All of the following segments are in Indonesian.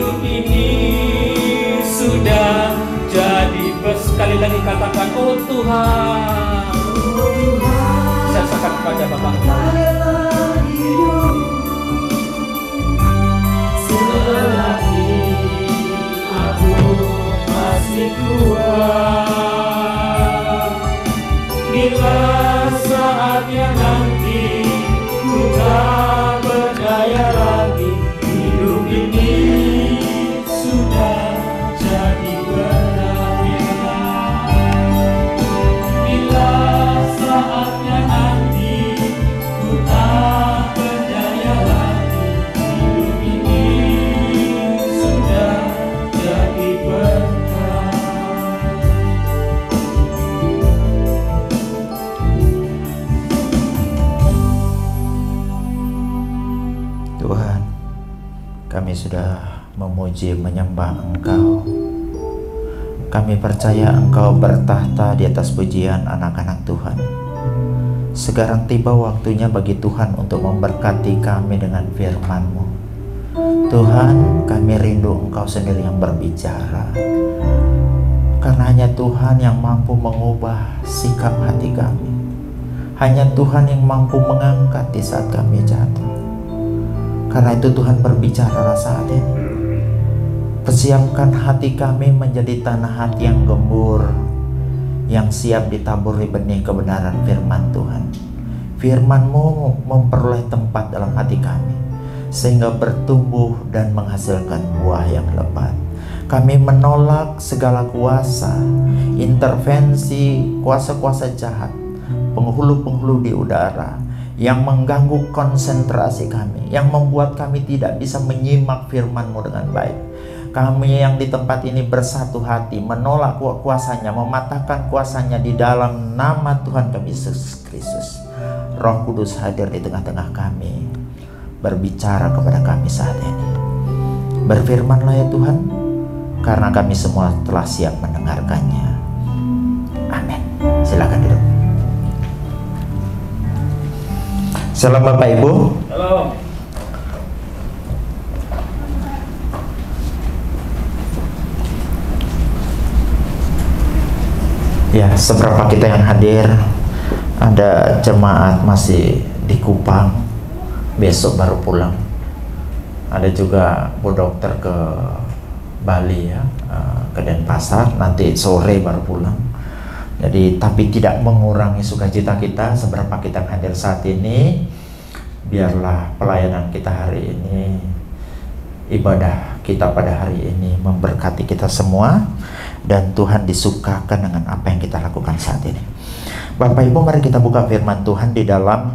hidup ini sudah jadi sekali lagi katakan, oh Tuhan. Saya serahkan kepada Bapak. Selagi aku masih kuat, bila saatnya nanti ku tak berdaya lagi, hidup ini sudah jadi berat. Bila saatnya nanti ku tak berdaya lagi, hidup ini sudah jadi berat. Tuhan, kami sudah memuji menyembah Engkau. Kami percaya Engkau bertahta di atas pujian anak-anak Tuhan. Sekarang tiba waktunya bagi Tuhan untuk memberkati kami dengan firman-Mu. Tuhan, kami rindu Engkau sendiri yang berbicara, karena hanya Tuhan yang mampu mengubah sikap hati kami. Hanya Tuhan yang mampu mengangkat di saat kami jatuh. Karena itu Tuhan berbicara saat ini. Persiapkan hati kami menjadi tanah hati yang gembur, yang siap ditaburi benih kebenaran firman Tuhan. Firman-Mu memperoleh tempat dalam hati kami, sehingga bertumbuh dan menghasilkan buah yang lebat. Kami menolak segala kuasa, intervensi kuasa-kuasa jahat, penghulu-penghulu di udara, yang mengganggu konsentrasi kami, yang membuat kami tidak bisa menyimak firman-Mu dengan baik. Kami yang di tempat ini bersatu hati, menolak kuasanya, mematahkan kuasanya di dalam nama Tuhan kami Yesus Kristus. Roh Kudus hadir di tengah-tengah kami, berbicara kepada kami saat ini. Berfirmanlah ya Tuhan, karena kami semua telah siap mendengarkannya. Amin. Silakan duduk. Salam Bapak Ibu. Halo. Ya, seberapa kita yang hadir, ada jemaat masih di Kupang, besok baru pulang. Ada juga Bu Dokter ke Bali ya, ke Denpasar, nanti sore baru pulang. Jadi, tapi tidak mengurangi sukacita kita seberapa kita hadir saat ini. Biarlah pelayanan kita hari ini, ibadah kita pada hari ini memberkati kita semua, dan Tuhan disukakan dengan apa yang kita lakukan saat ini. Bapak Ibu, mari kita buka firman Tuhan di dalam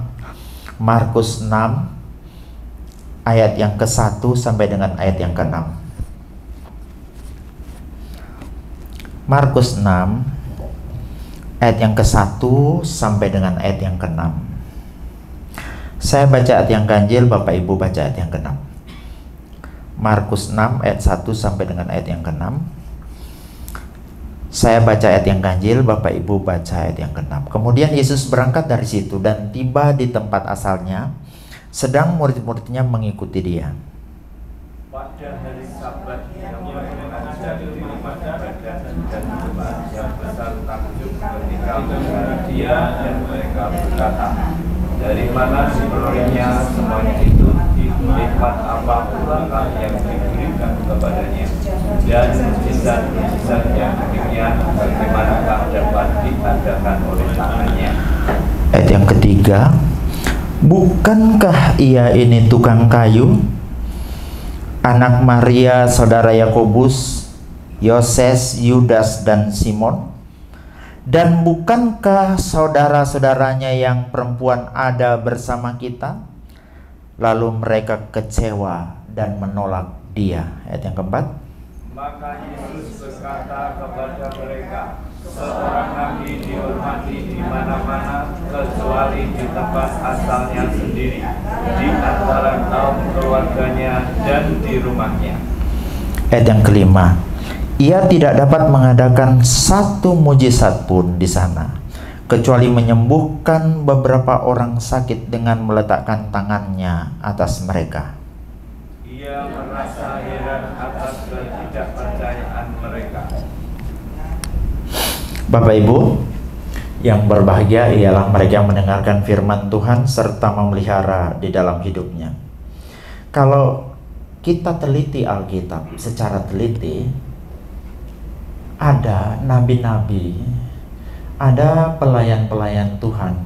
Markus 6 ayat yang ke-1 sampai dengan ayat yang ke-6. Markus 6 ayat yang ke-1 sampai dengan ayat yang ke-6. Saya baca ayat yang ganjil, Bapak Ibu baca ayat yang ke-6. Markus 6 ayat 1 sampai dengan ayat yang ke-6. Saya baca ayat yang ganjil, Bapak Ibu baca ayat yang ke-6. Kemudian Yesus berangkat dari situ dan tiba di tempat asalnya, sedang murid-muridnya mengikuti dia. Pada hari Sabat yang mereka dari rumah ibadah dan jemaat yang besar takjub ketika mendengar dia, dan mereka berkata, dari mana diperolehnya semuanya itu, nikmat apa pulakah yang diberikan kepadanya, dan mujizat-mujizat yang demikian bagaimanakah dapat diadakan oleh tangannya. Ayat yang ketiga, bukankah ia ini tukang kayu, anak Maria, saudara Yakobus, Yoses, Yudas, dan Simon? Dan bukankah saudara-saudaranya yang perempuan ada bersama kita? Lalu mereka kecewa dan menolak dia. Ayat yang keempat, Maka Yesus berkata kepada mereka, seorang nabi dihormati di mana-mana kecuali di tempat asalnya sendiri, di antara kaum keluarganya dan di rumahnya. Ayat yang kelima, ia tidak dapat mengadakan satu mujizat pun di sana, kecuali menyembuhkan beberapa orang sakit dengan meletakkan tangannya atas mereka. Ia merasa heran dan atas ketidakpercayaan mereka. Bapak Ibu yang berbahagia ialah mereka yang mendengarkan firman Tuhan serta memelihara di dalam hidupnya. Kalau kita teliti Alkitab secara teliti, ada nabi-nabi, ada pelayan-pelayan Tuhan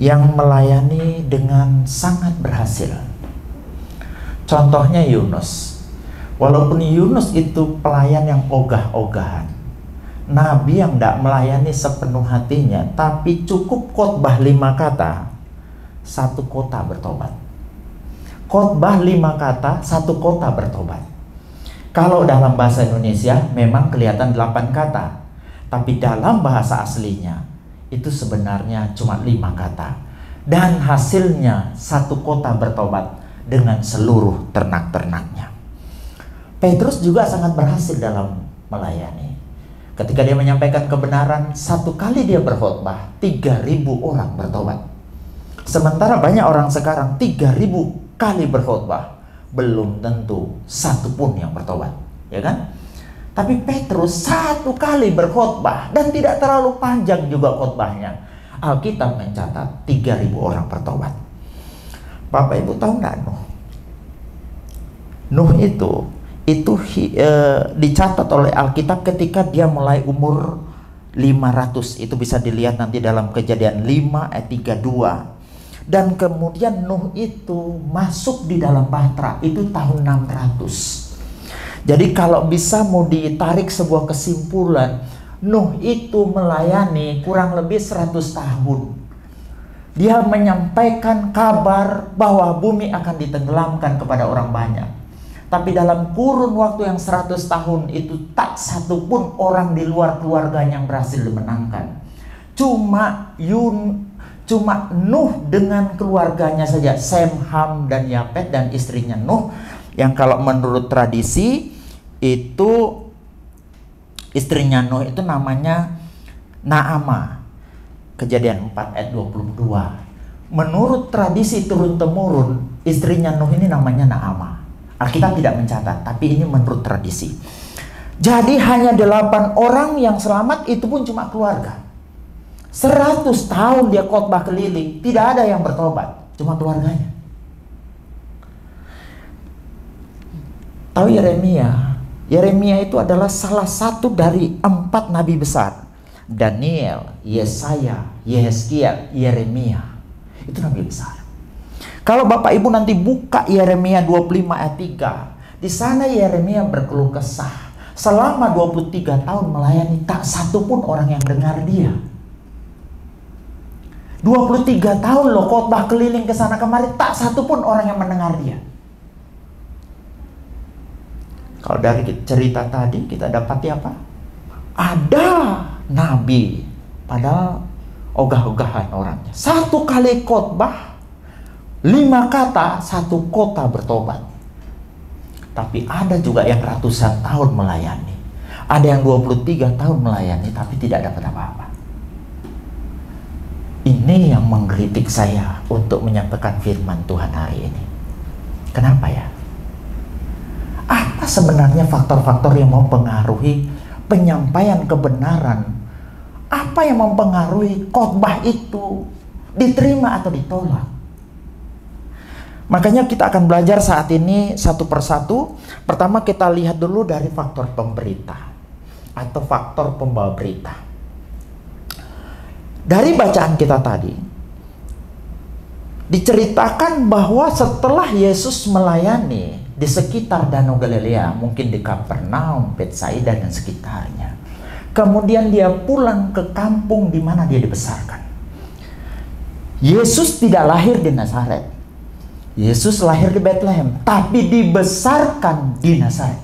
yang melayani dengan sangat berhasil. Contohnya Yunus. Walaupun Yunus itu pelayan yang ogah-ogahan, nabi yang tidak melayani sepenuh hatinya, tapi cukup khotbah 5 kata, 1 kota bertobat. Khotbah 5 kata, 1 kota bertobat. Kalau dalam bahasa Indonesia memang kelihatan 8 kata, tapi dalam bahasa aslinya itu sebenarnya cuma 5 kata. Dan hasilnya 1 kota bertobat dengan seluruh ternak-ternaknya. Petrus juga sangat berhasil dalam melayani. Ketika dia menyampaikan kebenaran, 1 kali dia berkhotbah, 3.000 orang bertobat. Sementara banyak orang sekarang 3.000 kali berkhotbah, belum tentu 1 pun yang bertobat, ya kan? Tapi Petrus 1 kali berkhotbah dan tidak terlalu panjang juga khotbahnya. Alkitab mencatat 3.000 orang bertobat. Bapak Ibu tahu nggak Nuh? Nuh itu dicatat oleh Alkitab ketika dia mulai umur 500. Itu bisa dilihat nanti dalam Kejadian 5 ayat 32. Dan kemudian Nuh itu masuk di dalam bahtera itu tahun 600. Jadi kalau bisa mau ditarik sebuah kesimpulan, Nuh itu melayani kurang lebih 100 tahun. Dia menyampaikan kabar bahwa bumi akan ditenggelamkan kepada orang banyak. Tapi dalam kurun waktu yang 100 tahun itu tak satu pun orang di luar keluarganya yang berhasil dimenangkan. Cuma Nuh dengan keluarganya saja, Sem, Ham, dan Yafet dan istrinya Nuh, yang kalau menurut tradisi itu istrinya Nuh itu namanya Naamah. Kejadian 4 ayat 22. Menurut tradisi turun-temurun, istrinya Nuh ini namanya Naamah. Alkitab tidak mencatat, tapi ini menurut tradisi. Jadi hanya 8 orang yang selamat, itu pun cuma keluarga. 100 tahun dia khotbah keliling, tidak ada yang bertobat, cuma keluarganya. Tahu Yeremia? Yeremia itu adalah salah satu dari 4 nabi besar. Daniel, Yesaya, Yehezkiel, Yeremia. Itu nabi besar. Kalau Bapak Ibu nanti buka Yeremia 25 ayat 3, di sana Yeremia berkeluh kesah. Selama 23 tahun melayani, tak satu pun orang yang dengar dia. 23 tahun loh khotbah keliling ke sana kemari, tak satu pun orang yang mendengar dia. Kalau dari cerita tadi kita dapati apa? Ada nabi, padahal ogah-ogahan orangnya. 1 kali khotbah, 5 kata, 1 kota bertobat. Tapi ada juga yang ratusan tahun melayani. Ada yang 23 tahun melayani tapi tidak dapat apa-apa. Ini yang menggelitik saya untuk menyampaikan firman Tuhan hari ini. Kenapa ya? Apa sebenarnya faktor-faktor yang mempengaruhi penyampaian kebenaran? Apa yang mempengaruhi khotbah itu diterima atau ditolak? Makanya kita akan belajar saat ini satu persatu. Pertama kita lihat dulu dari faktor pemberita atau faktor pembawa berita. Dari bacaan kita tadi diceritakan bahwa setelah Yesus melayani di sekitar Danau Galilea, mungkin di Kapernaum, Betsaida dan sekitarnya, kemudian dia pulang ke kampung di mana dia dibesarkan. Yesus tidak lahir di Nazaret. Yesus lahir di Bethlehem, tapi dibesarkan di Nazaret.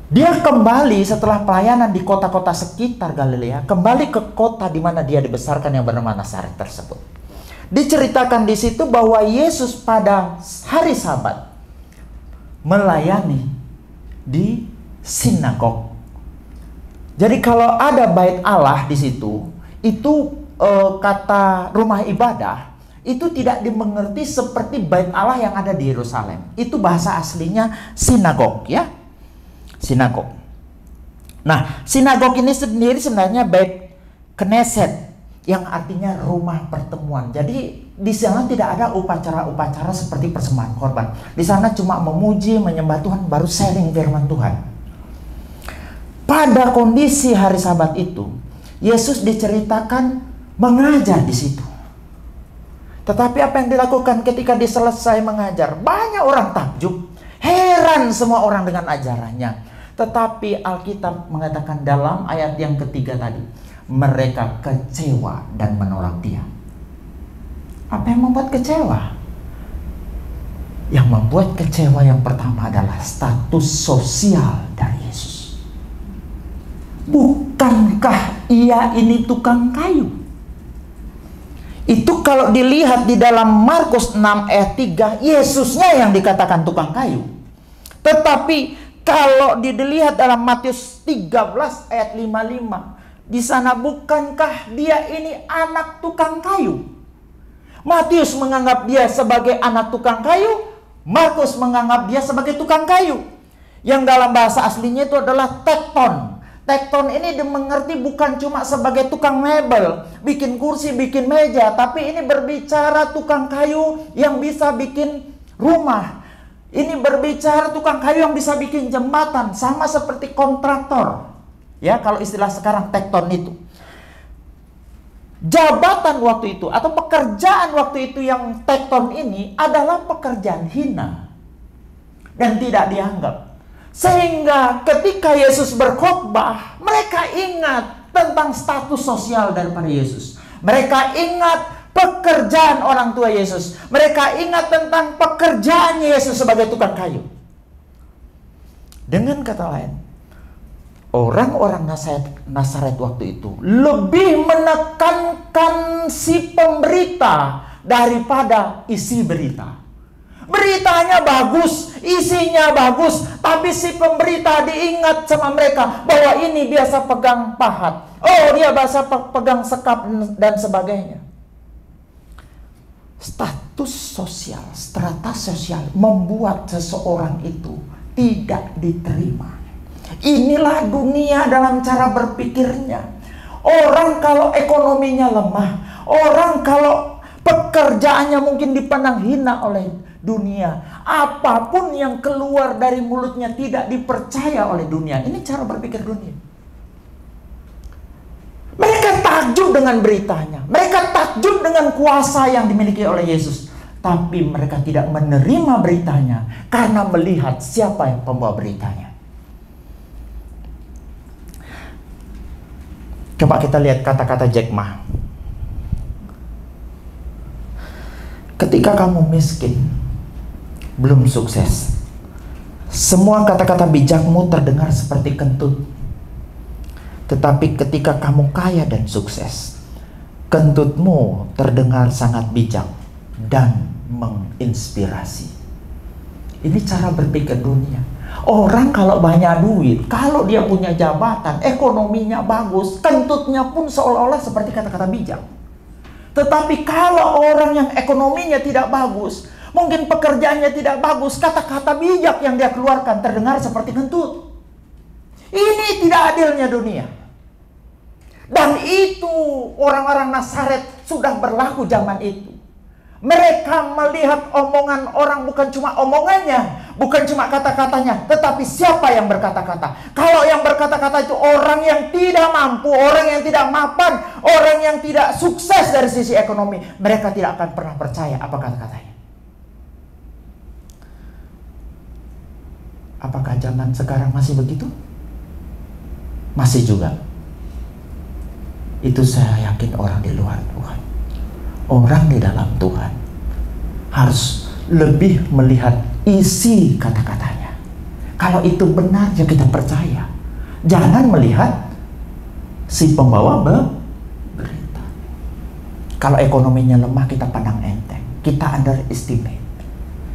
Dia kembali setelah pelayanan di kota-kota sekitar Galilea, kembali ke kota di mana dia dibesarkan yang bernama Nazaret tersebut. Diceritakan di situ bahwa Yesus pada hari Sabat melayani di sinagog. Jadi kalau ada bait Allah di situ, itu kata rumah ibadah, itu tidak dimengerti seperti bait Allah yang ada di Yerusalem. Itu bahasa aslinya sinagog, ya. Sinagog. Nah, sinagog ini sendiri sebenarnya bait Knesset, yang artinya rumah pertemuan. Jadi di sana tidak ada upacara-upacara seperti persembahan korban. Di sana cuma memuji, menyembah Tuhan, baru sharing firman Tuhan. Pada kondisi hari Sabat itu, Yesus diceritakan mengajar di situ. Tetapi apa yang dilakukan ketika dia selesai mengajar? Banyak orang takjub, heran semua orang dengan ajarannya. Tetapi Alkitab mengatakan dalam ayat yang ketiga tadi, mereka kecewa dan menolak dia. Apa yang membuat kecewa? Yang membuat kecewa yang pertama adalah status sosial dari Yesus. Bukankah ia ini tukang kayu? Itu kalau dilihat di dalam Markus 6 ayat 3, Yesusnya yang dikatakan tukang kayu. Tetapi kalau dilihat dalam Matius 13 ayat 55, di sana bukankah dia ini anak tukang kayu? Matius menganggap dia sebagai anak tukang kayu, Markus menganggap dia sebagai tukang kayu. Yang dalam bahasa aslinya itu adalah tekton. Tekton ini dimengerti bukan cuma sebagai tukang mebel, bikin kursi, bikin meja, tapi ini berbicara tukang kayu yang bisa bikin rumah. Ini berbicara tukang kayu yang bisa bikin jembatan, sama seperti kontraktor. Ya, kalau istilah sekarang tekton itu. Jabatan waktu itu atau pekerjaan waktu itu yang tekton ini adalah pekerjaan hina dan tidak dianggap. Sehingga ketika Yesus berkhotbah, mereka ingat tentang status sosial daripada Yesus. Mereka ingat pekerjaan orang tua Yesus. Mereka ingat tentang pekerjaan Yesus sebagai tukang kayu. Dengan kata lain, orang-orang Nazaret waktu itu lebih menekankan si pemberita daripada isi berita. Beritanya bagus, isinya bagus, tapi si pemberita diingat sama mereka bahwa ini biasa pegang pahat. Oh, dia biasa pegang sekap dan sebagainya. Status sosial, strata sosial membuat seseorang itu tidak diterima. Inilah dunia dalam cara berpikirnya. Orang kalau ekonominya lemah, orang kalau pekerjaannya mungkin dipandang hina oleh dunia, apapun yang keluar dari mulutnya tidak dipercaya oleh dunia. Ini cara berpikir dunia. Mereka takjub dengan beritanya, mereka takjub dengan kuasa yang dimiliki oleh Yesus, tapi mereka tidak menerima beritanya karena melihat siapa yang pembawa beritanya. Coba kita lihat kata-kata Jack Ma. Ketika kamu miskin, belum sukses, semua kata-kata bijakmu terdengar seperti kentut. Tetapi ketika kamu kaya dan sukses, kentutmu terdengar sangat bijak dan menginspirasi. Ini cara berpikir dunia. Orang kalau banyak duit, kalau dia punya jabatan, ekonominya bagus, kentutnya pun seolah-olah seperti kata-kata bijak. Tetapi kalau orang yang ekonominya tidak bagus, mungkin pekerjaannya tidak bagus, kata-kata bijak yang dia keluarkan terdengar seperti kentut. Ini tidak adilnya dunia. Dan itu orang-orang Nazaret sudah berlaku zaman itu. Mereka melihat omongan orang bukan cuma omongannya, bukan cuma kata-katanya, tetapi siapa yang berkata-kata. Kalau yang berkata-kata itu orang yang tidak mampu, orang yang tidak mapan, orang yang tidak sukses dari sisi ekonomi, mereka tidak akan pernah percaya apa kata-katanya. Apakah zaman sekarang masih begitu? Masih juga. Itu saya yakin orang di luar Tuhan. Orang di dalam Tuhan harus lebih melihat isi kata-katanya. Kalau itu benar ya kita percaya. Jangan melihat si pembawa berita. Kalau ekonominya lemah kita pandang enteng, kita underestimate.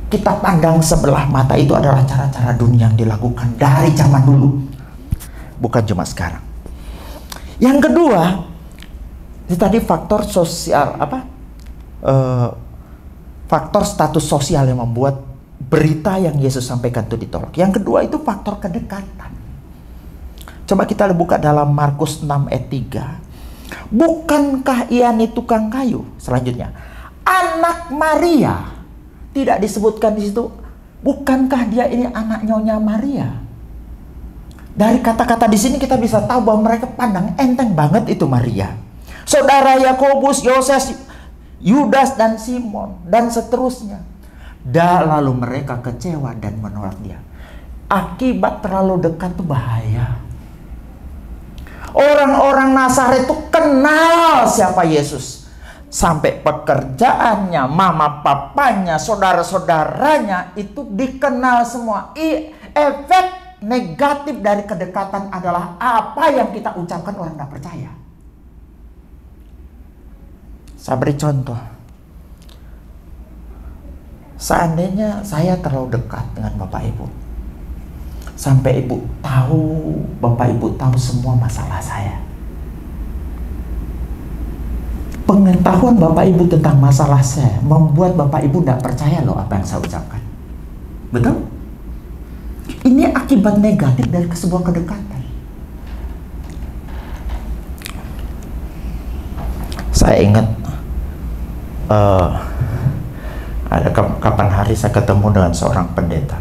Kita pandang sebelah mata. Itu adalah cara-cara dunia yang dilakukan dari zaman dulu, bukan cuma sekarang. Yang kedua, itu tadi faktor sosial faktor status sosial yang membuat berita yang Yesus sampaikan itu ditolak. Yang kedua itu faktor kedekatan. Coba kita buka dalam Markus 6 ayat 3. Bukankah ia ini tukang kayu? Selanjutnya, anak Maria. Tidak disebutkan di situ. Bukankah dia ini anak Nyonya Maria? Dari kata-kata di sini kita bisa tahu bahwa mereka pandang enteng banget itu Maria. Saudara Yakobus, Yoses, Yudas dan Simon dan seterusnya. Dan lalu mereka kecewa dan menolak dia. Akibat terlalu dekat itu bahaya. Orang-orang Nazaret itu kenal siapa Yesus. Sampai pekerjaannya, mama papanya, saudara-saudaranya itu dikenal semua. Efek negatif dari kedekatan adalah apa yang kita ucapkan orang tidak percaya. Saya beri contoh. Seandainya saya terlalu dekat dengan Bapak Ibu, sampai Ibu tahu, Bapak Ibu tahu semua masalah saya. Pengetahuan Bapak Ibu tentang masalah saya membuat Bapak Ibu tidak percaya loh apa yang saya ucapkan. Betul? Ini akibat negatif dari sebuah kedekatan. Saya ingat ada kapan hari saya ketemu dengan seorang pendeta.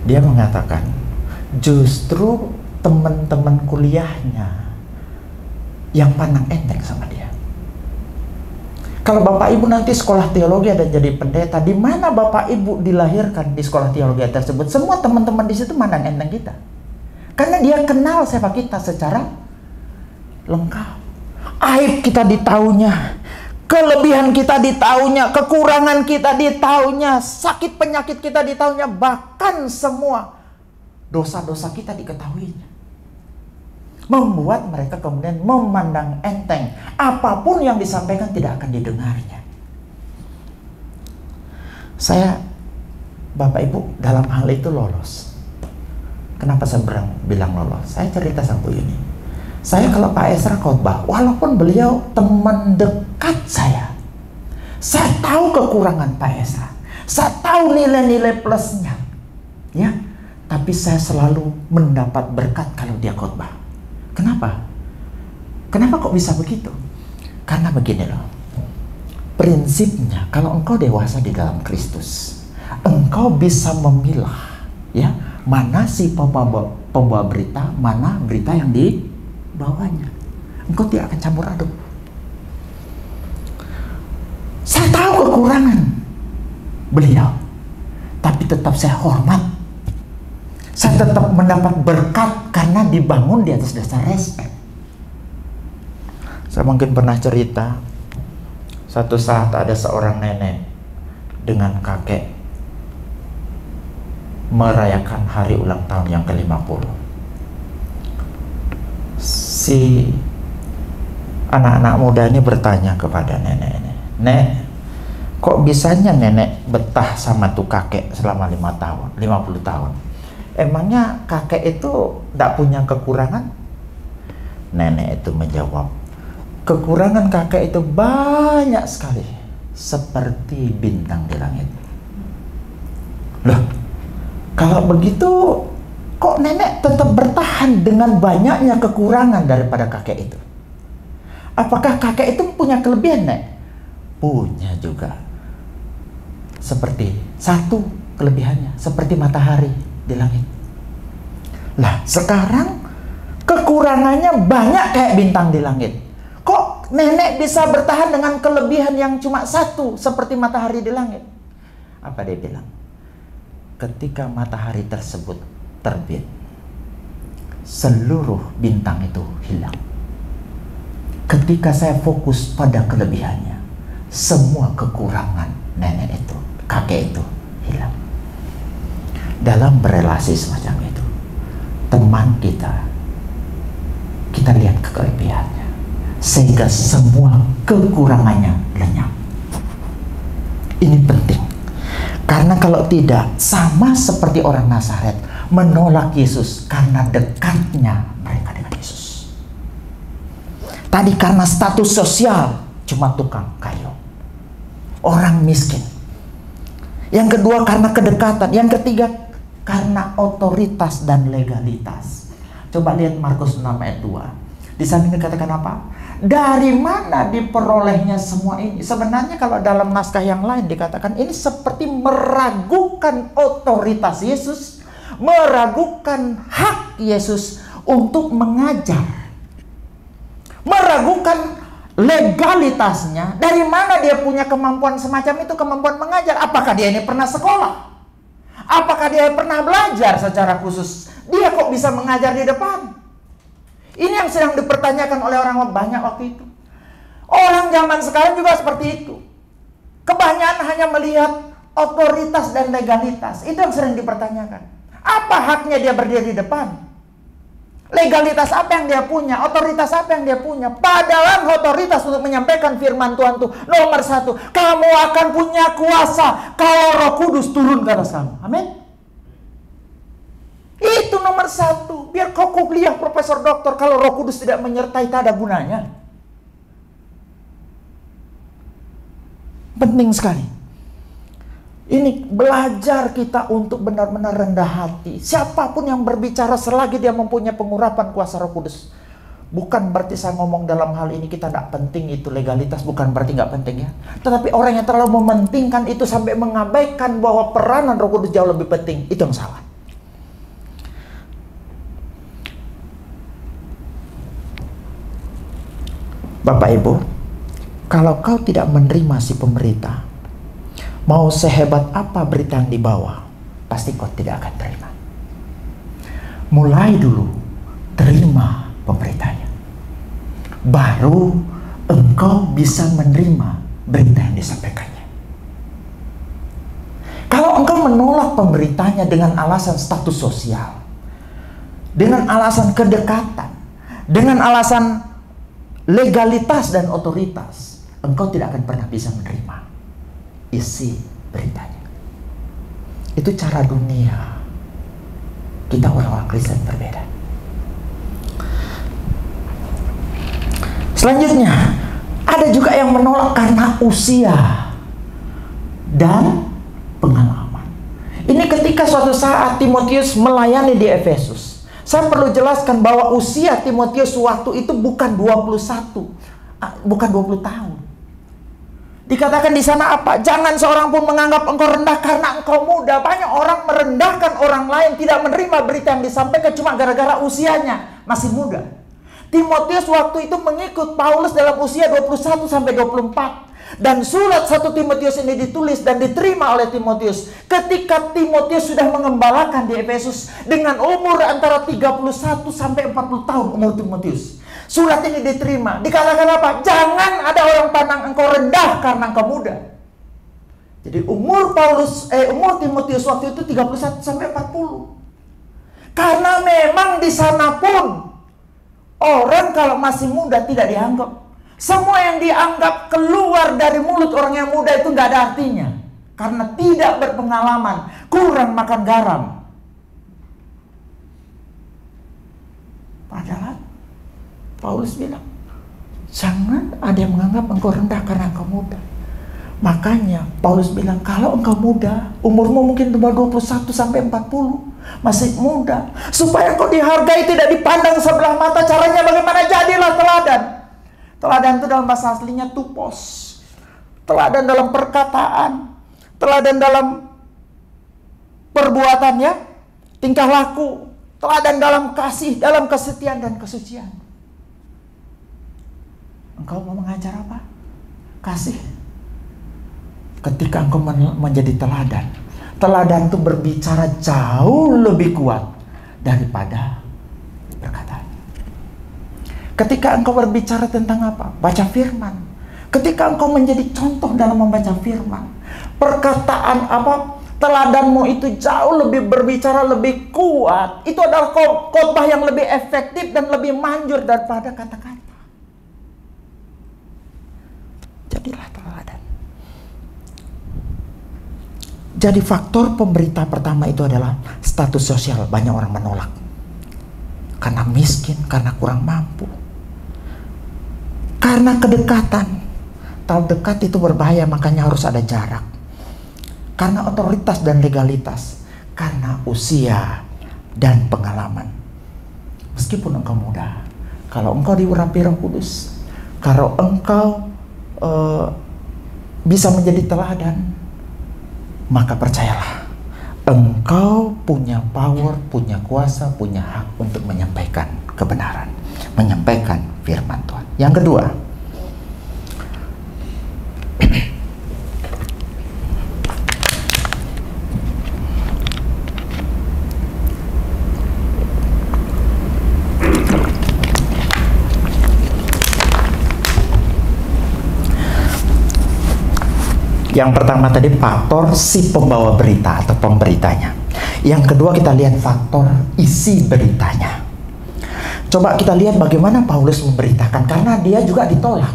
Dia mengatakan justru teman-teman kuliahnya yang pandang enteng sama dia. Kalau Bapak Ibu nanti sekolah teologi dan jadi pendeta, di mana Bapak Ibu dilahirkan di sekolah teologi tersebut, semua teman-teman di situ mandang enteng kita. Karena dia kenal siapa kita secara lengkap. Aib kita ditahunya, kelebihan kita ditahunya, kekurangan kita ditahunya, sakit penyakit kita ditahunya, bahkan semua dosa-dosa kita diketahuinya. Membuat mereka kemudian memandang enteng. Apapun yang disampaikan tidak akan didengarnya. Saya, Bapak Ibu, dalam hal itu lolos. Kenapa saya bilang lolos? Saya cerita sama Bu Yuni. Saya kalau Pak Esra khotbah, walaupun beliau teman dekat saya tahu kekurangan Pak Esra, saya tahu nilai-nilai plusnya, ya. Tapi saya selalu mendapat berkat kalau dia khotbah. Kenapa? Kenapa kok bisa begitu? Karena begini loh. Prinsipnya kalau engkau dewasa di dalam Kristus, engkau bisa memilah, ya, mana si pembawa berita, mana berita yang dibawanya. Engkau tidak akan campur aduk. Saya tahu kekurangan beliau, tapi tetap saya hormat. Saya tetap mendapat berkat karena dibangun di atas dasar respek. Saya mungkin pernah cerita, satu saat ada seorang nenek dengan kakek merayakan hari ulang tahun yang ke-50. Si anak-anak muda ini bertanya kepada nenek ini, "Nek, kok bisanya nenek betah sama tuh kakek selama 50 tahun? Emangnya kakek itu tidak punya kekurangan?" Nenek itu menjawab, "Kekurangan kakek itu banyak sekali, seperti bintang di langit." Loh, kalau begitu kok nenek tetap bertahan dengan banyaknya kekurangan daripada kakek itu? Apakah kakek itu punya kelebihan, Nek? Punya juga. Seperti satu kelebihannya, seperti matahari di langit. Lah, sekarang kekurangannya banyak kayak bintang di langit. Kok nenek bisa bertahan dengan kelebihan yang cuma satu, seperti matahari di langit? Apa dia bilang? Ketika matahari tersebut terbit, seluruh bintang itu hilang. Ketika saya fokus pada kelebihannya, semua kekurangan nenek itu, kakek itu hilang. Dalam berelasi semacam itu, teman kita lihat kelebihannya, sehingga semua kekurangannya lenyap. Ini penting, karena kalau tidak, sama seperti orang Nazaret menolak Yesus karena dekatnya mereka dengan Yesus. Tadi karena status sosial, cuma tukang kayu. orang miskin. Yang kedua karena kedekatan. Yang ketiga karena otoritas dan legalitas. Coba lihat Markus 6 ayat 2. Di sana dikatakan apa? Dari mana diperolehnya semua ini? Sebenarnya kalau dalam naskah yang lain dikatakan ini seperti meragukan otoritas Yesus, meragukan hak Yesus untuk mengajar, meragukan legalitasnya. Dari mana dia punya kemampuan semacam itu, kemampuan mengajar? Apakah dia ini pernah sekolah? Apakah dia pernah belajar secara khusus? Dia kok bisa mengajar di depan? Ini yang sedang dipertanyakan oleh orang banyak waktu itu. Orang zaman sekarang juga seperti itu. Kebanyakan hanya melihat otoritas dan legalitas. Itu yang sering dipertanyakan. Apa haknya dia berdiri di depan? Legalitas apa yang dia punya? Otoritas apa yang dia punya? Padahal otoritas untuk menyampaikan firman Tuhan itu nomor 1. Kamu akan punya kuasa kalau Roh Kudus turun ke atas kamu. Amin. Itu nomor 1. Biar kau kuliah profesor doktor, kalau Roh Kudus tidak menyertai, tak ada gunanya. Penting sekali. Ini belajar kita untuk benar-benar rendah hati. Siapapun yang berbicara selagi dia mempunyai pengurapan kuasa Roh Kudus. Bukan berarti saya ngomong dalam hal ini kita tidak penting itu legalitas, bukan berarti nggak penting ya. Tetapi orang yang terlalu mementingkan itu sampai mengabaikan bahwa peranan Roh Kudus jauh lebih penting, itu yang salah. Bapak Ibu, kalau kau tidak menerima si pemberita, mau sehebat apa berita yang dibawa, pasti kau tidak akan terima. Mulai dulu terima pemberitanya, baru engkau bisa menerima berita yang disampaikannya. Kalau engkau menolak pemberitanya dengan alasan status sosial, dengan alasan kedekatan, dengan alasan legalitas dan otoritas, engkau tidak akan pernah bisa menerima isi beritanya. Itu cara dunia. Kita orang-orang Kristen berbeda. Selanjutnya, ada juga yang menolak karena usia dan pengalaman. Ini ketika suatu saat Timotius melayani di Efesus. Saya perlu jelaskan bahwa usia Timotius waktu itu bukan 21, bukan 20 tahun. Dikatakan di sana apa? Jangan seorang pun menganggap engkau rendah karena engkau muda. Banyak orang merendahkan orang lain, tidak menerima berita yang disampaikan cuma gara-gara usianya masih muda. Timotius waktu itu mengikut Paulus dalam usia 21 sampai 24. Dan surat 1 Timotius ini ditulis dan diterima oleh Timotius ketika Timotius sudah mengembalakan di Efesus dengan umur antara 31 sampai 40 tahun umur Timotius. Surat ini diterima. Dikatakan apa? Jangan ada orang pandang engkau rendah karena engkau muda. Jadi umur Timotius waktu itu 31 sampai 40. Karena memang di sana pun orang kalau masih muda tidak dianggap. Semua yang dianggap keluar dari mulut orang yang muda itu nggak ada artinya. Karena tidak berpengalaman, kurang makan garam. Padahal Paulus bilang, jangan ada yang menganggap engkau rendah karena engkau muda. Makanya Paulus bilang, kalau engkau muda, umurmu mungkin cuma 21 sampai 40, masih muda. Supaya engkau dihargai, tidak dipandang sebelah mata. Caranya bagaimana? Jadilah teladan. Teladan itu dalam bahasa aslinya tupos. Teladan dalam perkataan, teladan dalam perbuatannya, tingkah laku, teladan dalam kasih, dalam kesetiaan dan kesucian. Engkau mau mengajar apa? Kasih. Ketika engkau menjadi teladan, teladan itu berbicara jauh lebih kuat daripada perkataan. Ketika engkau berbicara tentang apa? Baca firman. Ketika engkau menjadi contoh dalam membaca firman, perkataan apa? Teladanmu itu jauh lebih berbicara lebih kuat. Itu adalah khotbah yang lebih efektif dan lebih manjur daripada kata-kata. Jadilah teladan. Jadi faktor pemberita pertama itu adalah status sosial. Banyak orang menolak karena miskin, karena kurang mampu, karena kedekatan, Terlalu dekat itu berbahaya, makanya harus ada jarak. Karena otoritas dan legalitas, karena usia dan pengalaman. Meskipun engkau muda, kalau engkau diurapi Roh Kudus, kalau engkau bisa menjadi teladan, maka percayalah, engkau punya power, punya kuasa, punya hak untuk menyampaikan kebenaran, menyampaikan firman Tuhan. Yang kedua, yang pertama tadi faktor si pembawa berita atau pemberitanya. Yang kedua kita lihat faktor isi beritanya. Coba kita lihat bagaimana Paulus memberitakan, karena dia juga ditolak.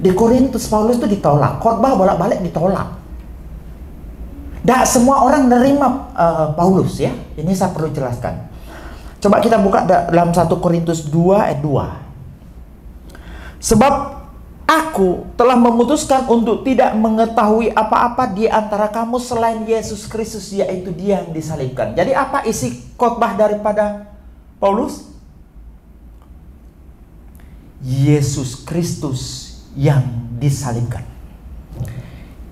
Di Korintus Paulus itu ditolak, khotbah bolak-balik ditolak. Tidak semua orang nerima Paulus ya. Ini saya perlu jelaskan. Coba kita buka dalam 1 Korintus 2 ayat 2. Sebab aku telah memutuskan untuk tidak mengetahui apa-apa di antara kamu selain Yesus Kristus, yaitu Dia yang disalibkan. Jadi apa isi khotbah daripada Paulus? Yesus Kristus yang disalibkan.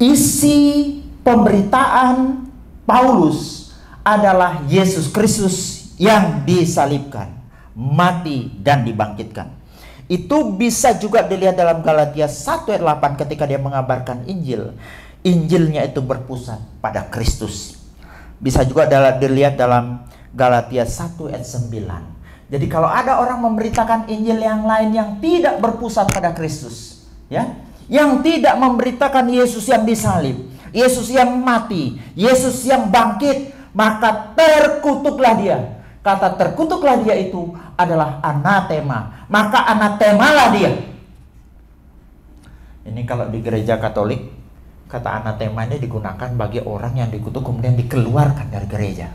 Isi pemberitaan Paulus adalah Yesus Kristus yang disalibkan, mati dan dibangkitkan. Itu bisa juga dilihat dalam Galatia 1 ayat 8 ketika dia mengabarkan Injil. Injilnya itu berpusat pada Kristus. Bisa juga dilihat dalam Galatia 1 ayat 9. Jadi kalau ada orang memberitakan Injil yang lain yang tidak berpusat pada Kristus, ya, yang tidak memberitakan Yesus yang disalib, Yesus yang mati, Yesus yang bangkit, maka terkutuklah dia. Kata terkutuklah dia itu adalah anatema. Maka anatemalah dia. Ini kalau di gereja Katolik, kata anatema ini digunakan bagi orang yang dikutuk kemudian dikeluarkan dari gereja.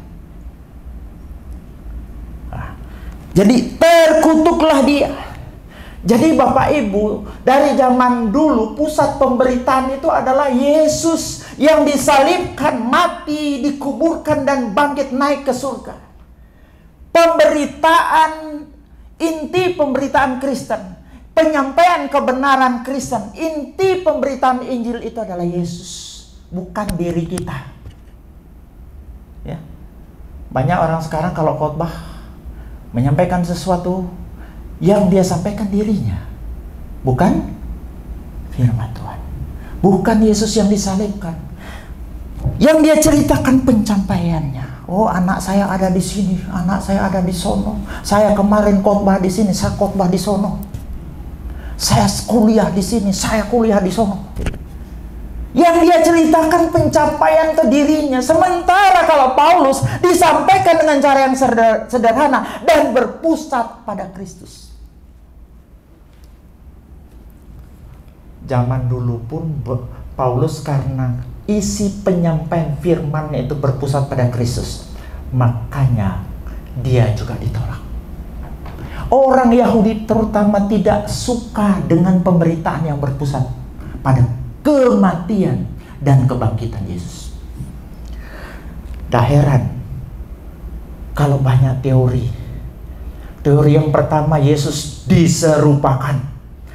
Nah, jadi terkutuklah dia. Jadi Bapak Ibu, dari zaman dulu pusat pemberitaan itu adalah Yesus yang disalibkan, mati, dikuburkan dan bangkit naik ke surga. Pemberitaan, inti pemberitaan Kristen, penyampaian kebenaran Kristen, inti pemberitaan Injil itu adalah Yesus, bukan diri kita. Ya. Banyak orang sekarang kalau khotbah menyampaikan sesuatu yang dia sampaikan dirinya, bukan firman Tuhan, bukan Yesus yang disalibkan. Yang dia ceritakan pencapaiannya. Oh, anak saya ada di sini, anak saya ada di sono. Saya kemarin khotbah di sini, saya khotbah di sono. Saya kuliah di sini, saya kuliah di sono. Yang dia ceritakan pencapaian ke dirinya. Sementara kalau Paulus disampaikan dengan cara yang sederhana dan berpusat pada Kristus. Zaman dulu pun Paulus karena isi penyampaian firman-Nya itu berpusat pada Kristus, makanya dia juga ditolak. Orang Yahudi terutama tidak suka dengan pemberitaan yang berpusat pada kematian dan kebangkitan Yesus. Dah heran kalau banyak teori. Teori yang pertama, Yesus diserupakan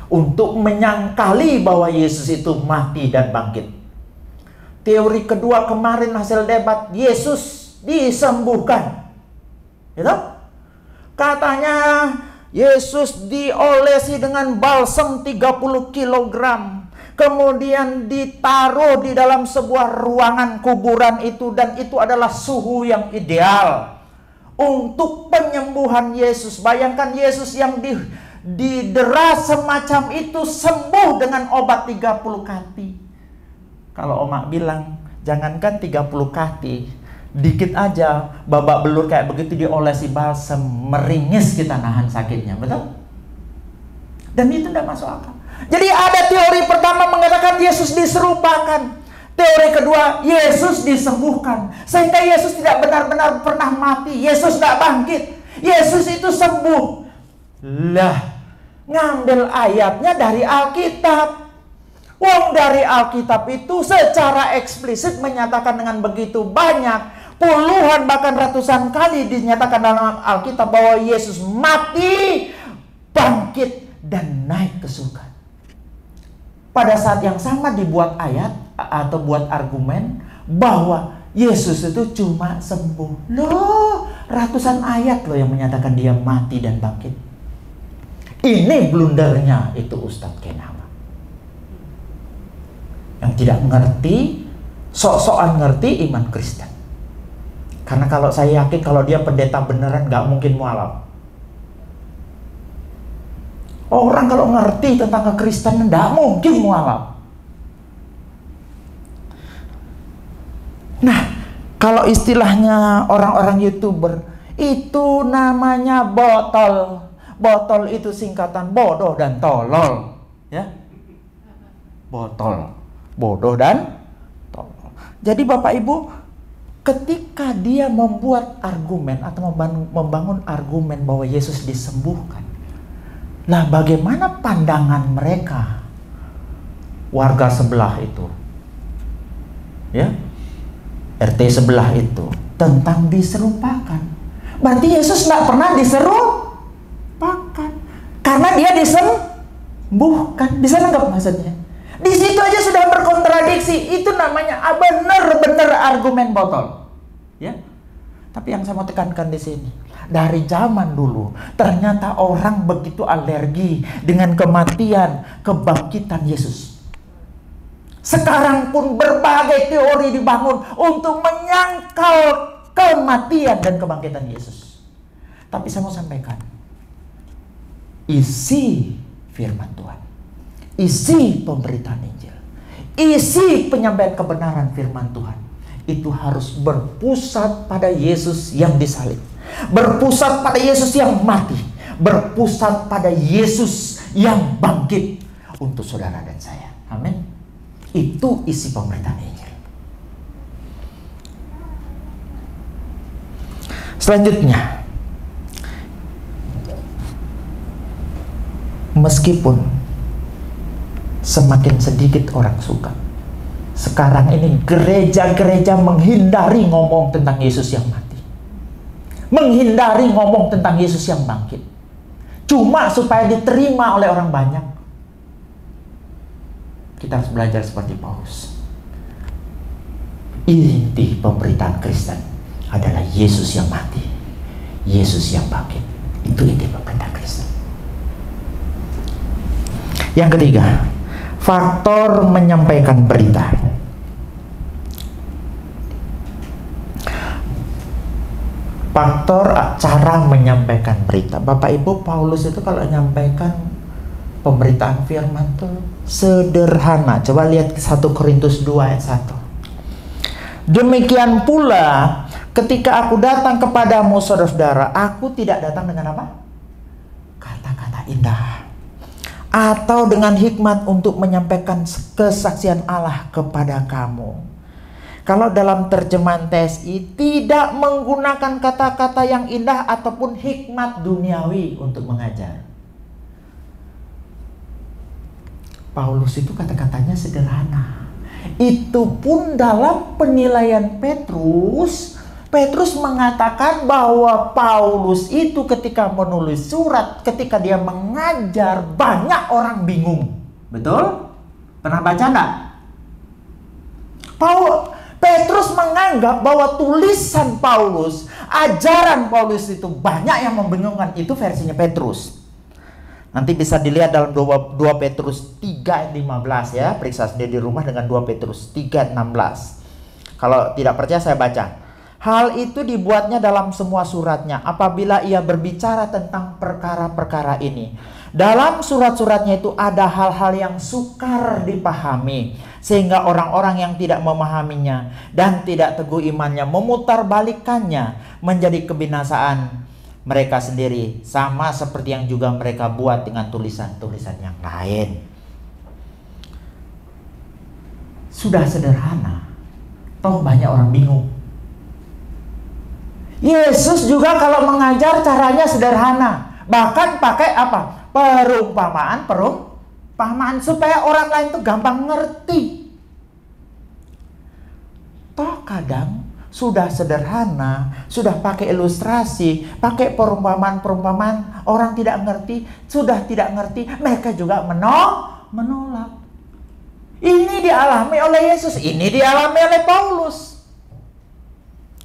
untuk menyangkali bahwa Yesus itu mati dan bangkit. Teori kedua kemarin hasil debat, Yesus disembuhkan. Gitu? Katanya Yesus diolesi dengan balsam 30 kg. Kemudian ditaruh di dalam sebuah ruangan kuburan itu. Dan itu adalah suhu yang ideal untuk penyembuhan Yesus. Bayangkan Yesus yang didera semacam itu sembuh dengan obat 30 kati. Kalau Oma bilang, jangankan 30 kati, dikit aja babak belur kayak begitu diolesi balsam, meringis kita nahan sakitnya, betul? Dan itu tidak masuk akal. Jadi ada teori pertama mengatakan Yesus diserupakan. Teori kedua, Yesus disembuhkan. Sehingga Yesus tidak benar-benar pernah mati. Yesus tidak bangkit. Yesus itu sembuh. Lah, ngambil ayatnya dari Alkitab. Wong dari Alkitab itu secara eksplisit menyatakan dengan begitu banyak, puluhan bahkan ratusan kali dinyatakan dalam Alkitab bahwa Yesus mati, bangkit, dan naik ke surga. Pada saat yang sama dibuat ayat atau buat argumen bahwa Yesus itu cuma sembuh. Loh, ratusan ayat loh yang menyatakan dia mati dan bangkit. Ini blundernya itu Ustadz Kenama. Yang tidak ngerti, sok-sokan ngerti iman Kristen. Karena kalau saya yakin kalau dia pendeta beneran gak mungkin mualaf. Orang kalau ngerti tentang kekristenan gak mungkin mualaf. Nah, kalau istilahnya orang-orang YouTuber, itu namanya botol. Botol itu singkatan bodoh dan tolol, ya. Botol, bodoh dan tolol. Jadi Bapak Ibu, ketika dia membuat argumen atau membangun argumen bahwa Yesus disembuhkan, nah bagaimana pandangan mereka, warga sebelah itu, ya, RT sebelah itu, tentang diserupakan? Berarti Yesus nggak pernah diserupakan, karena dia disembuhkan. Bisa nggak maksudnya? Di situ aja sudah berkontradiksi. Itu namanya benar-benar argumen botol, ya. Tapi yang saya mau tekankan di sini, dari zaman dulu ternyata orang begitu alergi dengan kematian, kebangkitan Yesus. Sekarang pun berbagai teori dibangun untuk menyangkal kematian dan kebangkitan Yesus. Tapi saya mau sampaikan, isi firman Tuhan, isi pemberitaan Injil, isi penyampaian kebenaran firman Tuhan itu harus berpusat pada Yesus yang disalib, berpusat pada Yesus yang mati, berpusat pada Yesus yang bangkit untuk saudara dan saya. Amin. Itu isi pemberitaan Injil. Selanjutnya, meskipun semakin sedikit orang suka, sekarang ini gereja-gereja menghindari ngomong tentang Yesus yang mati, menghindari ngomong tentang Yesus yang bangkit, cuma supaya diterima oleh orang banyak. Kita harus belajar seperti Paulus. Inti pemberitaan Kristen adalah Yesus yang mati, Yesus yang bangkit. Itu inti pemberitaan Kristen. Yang ketiga, faktor menyampaikan berita. Faktor cara menyampaikan berita. Bapak Ibu, Paulus itu kalau menyampaikan pemberitaan firman itu sederhana. Coba lihat 1 Korintus 2 ayat 1. Demikian pula ketika aku datang kepadamu saudara-saudara, aku tidak datang dengan apa? Kata-kata indah atau dengan hikmat untuk menyampaikan kesaksian Allah kepada kamu. Kalau dalam terjemahan TSI, tidak menggunakan kata-kata yang indah ataupun hikmat duniawi untuk mengajar. Paulus itu kata-katanya sederhana. Itu pun dalam penilaian Petrus, Petrus mengatakan bahwa Paulus itu ketika menulis surat, ketika dia mengajar, banyak orang bingung. Betul? Pernah baca enggak? Petrus menganggap bahwa tulisan Paulus, ajaran Paulus itu banyak yang membingungkan. Itu versinya Petrus. Nanti bisa dilihat dalam 2 Petrus 3 ayat 15 ya. Periksa sendiri di rumah dengan 2 Petrus 3 ayat 16. Kalau tidak percaya saya baca. Hal itu dibuatnya dalam semua suratnya apabila ia berbicara tentang perkara-perkara ini. Dalam surat-suratnya itu ada hal-hal yang sukar dipahami, sehingga orang-orang yang tidak memahaminya dan tidak teguh imannya memutarbalikannya menjadi kebinasaan mereka sendiri, sama seperti yang juga mereka buat dengan tulisan-tulisan yang lain. Sudah sederhana, toh banyak orang bingung. Yesus juga kalau mengajar caranya sederhana, bahkan pakai apa? Perumpamaan. perumpamaan supaya orang lain tuh gampang ngerti. Toh kadang sudah sederhana, sudah pakai ilustrasi, pakai perumpamaan-perumpamaan, orang tidak ngerti, sudah tidak ngerti, mereka juga menolak. Ini dialami oleh Yesus, ini dialami oleh Paulus.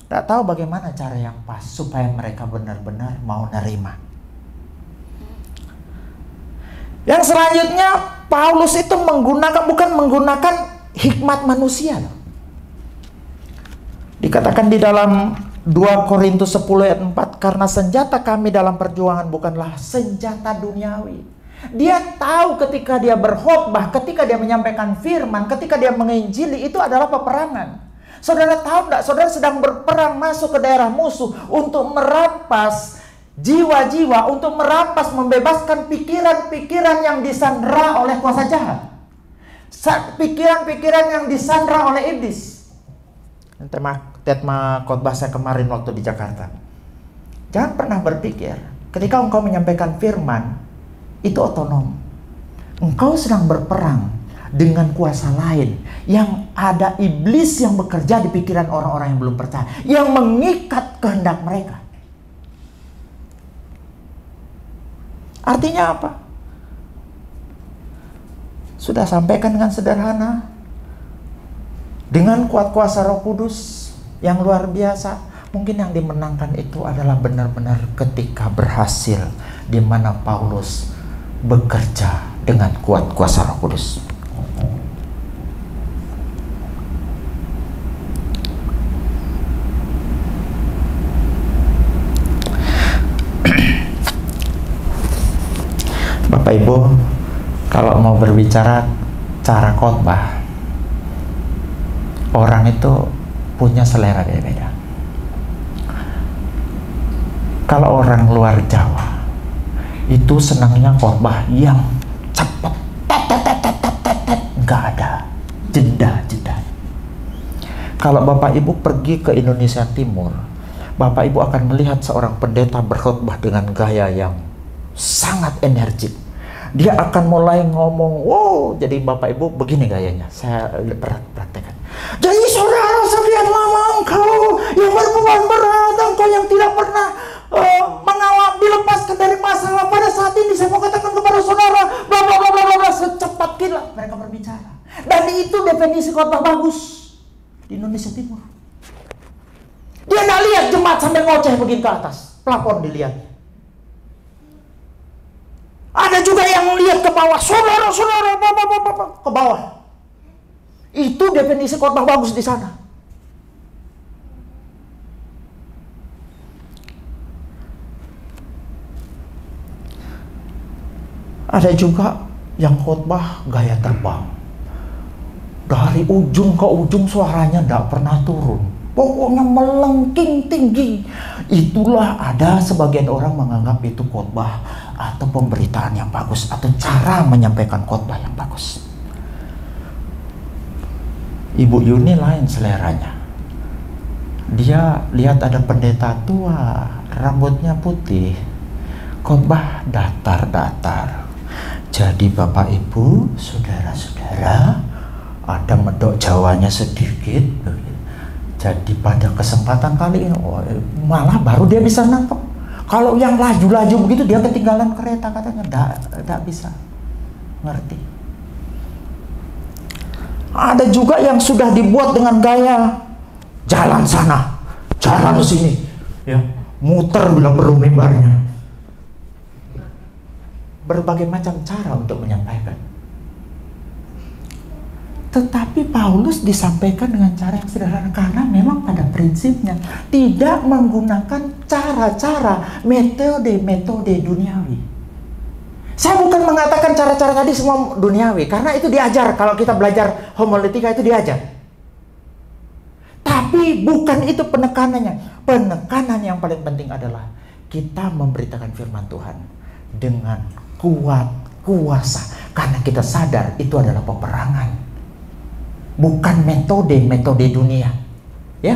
Tak tahu bagaimana cara yang pas supaya mereka benar-benar mau nerima. Yang selanjutnya, Paulus itu bukan menggunakan hikmat manusia. Dikatakan di dalam 2 Korintus 10 ayat 4, karena senjata kami dalam perjuangan bukanlah senjata duniawi. Dia tahu ketika dia berkhotbah, ketika dia menyampaikan firman, ketika dia menginjili, itu adalah peperangan. Saudara tahu enggak, saudara sedang berperang masuk ke daerah musuh untuk merampas jiwa-jiwa, untuk merampas, membebaskan pikiran-pikiran yang disandera oleh kuasa jahat. Pikiran-pikiran yang disandera oleh iblis. Tema khotbah saya kemarin waktu di Jakarta. Jangan pernah berpikir ketika engkau menyampaikan firman itu otonom. Engkau sedang berperang dengan kuasa lain yang ada iblis yang bekerja di pikiran orang-orang yang belum percaya, yang mengikat kehendak mereka. Artinya apa? Sudah sampaikan dengan sederhana, dengan kuat kuasa Roh Kudus yang luar biasa. Mungkin yang dimenangkan itu adalah benar-benar ketika berhasil, di mana Paulus bekerja dengan kuat kuasa Roh Kudus. Bapak Ibu, kalau mau berbicara cara khotbah, orang itu punya selera beda-beda. Kalau orang luar Jawa itu senangnya khotbah yang cepat, nggak ada jeda. Kalau Bapak Ibu pergi ke Indonesia Timur, Bapak Ibu akan melihat seorang pendeta berkhotbah dengan gaya yang sangat energik. Dia akan mulai ngomong, wow, jadi Bapak Ibu begini gayanya. Saya praktekkan. Jadi saudara, sekian lama engkau yang berbeban berat, engkau yang tidak pernah dilepaskan dari masalah. Pada saat ini saya mau katakan kepada saudara, bla bla bla bla bla, secepat kilat mereka berbicara. Dan itu definisi khotbah bagus di Indonesia Timur. Dia nggak lihat jemaat sambil ngoceh begini ke atas, pelapor dilihat. Ada juga yang lihat ke bawah, saudara, ke bawah. Itu definisi khotbah bagus di sana. Ada juga yang khotbah gaya terbang. Dari ujung ke ujung suaranya tidak pernah turun. Pokoknya melengking tinggi. Itulah ada sebagian orang menganggap itu khotbah atau pemberitaan yang bagus, atau cara menyampaikan khotbah yang bagus. Ibu Yuni lain seleranya. Dia lihat ada pendeta tua, rambutnya putih, khotbah datar-datar. Jadi Bapak Ibu, saudara-saudara, ada medok Jawanya sedikit. Jadi pada kesempatan kali ini, malah baru dia bisa nangkep. Kalau yang laju-laju begitu dia ketinggalan kereta, katanya tidak bisa ngerti. Ada juga yang sudah dibuat dengan gaya jalan sana, jalan sini, ya, muter bilang perlu mimbarnya. Berbagai macam cara untuk menyampaikan. Tetapi Paulus disampaikan dengan cara yang sederhana, karena memang pada prinsipnya tidak menggunakan cara-cara, metode-metode duniawi. Saya bukan mengatakan cara-cara tadi semua duniawi, karena itu diajar. Kalau kita belajar homiletika itu diajar. Tapi bukan itu penekanannya. Penekanan yang paling penting adalah kita memberitakan firman Tuhan dengan kuat kuasa, karena kita sadar itu adalah peperangan. Bukan metode dunia, ya.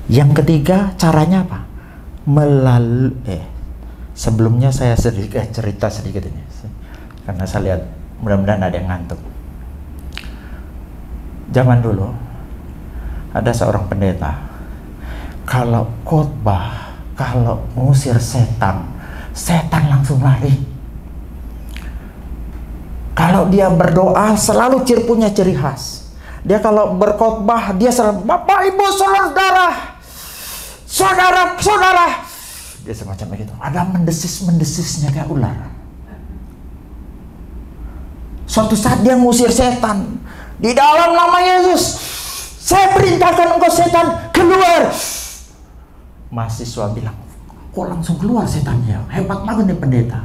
Yang ketiga, caranya apa? Sebelumnya saya cerita sedikit ini, karena saya lihat mudah-mudahan ada yang ngantuk. Zaman dulu ada seorang pendeta, kalau khotbah, kalau ngusir setan, setan langsung lari. Kalau dia berdoa selalu punya ciri khas. Dia kalau berkhotbah dia selalu, Bapak Ibu saudara, dia semacam begitu. Ada mendesisnya kayak ular. Suatu saat dia ngusir setan. Di dalam nama Yesus, saya perintahkan engkau setan keluar. Mahasiswa bilang, kok langsung keluar setannya? Hebat banget nih pendeta.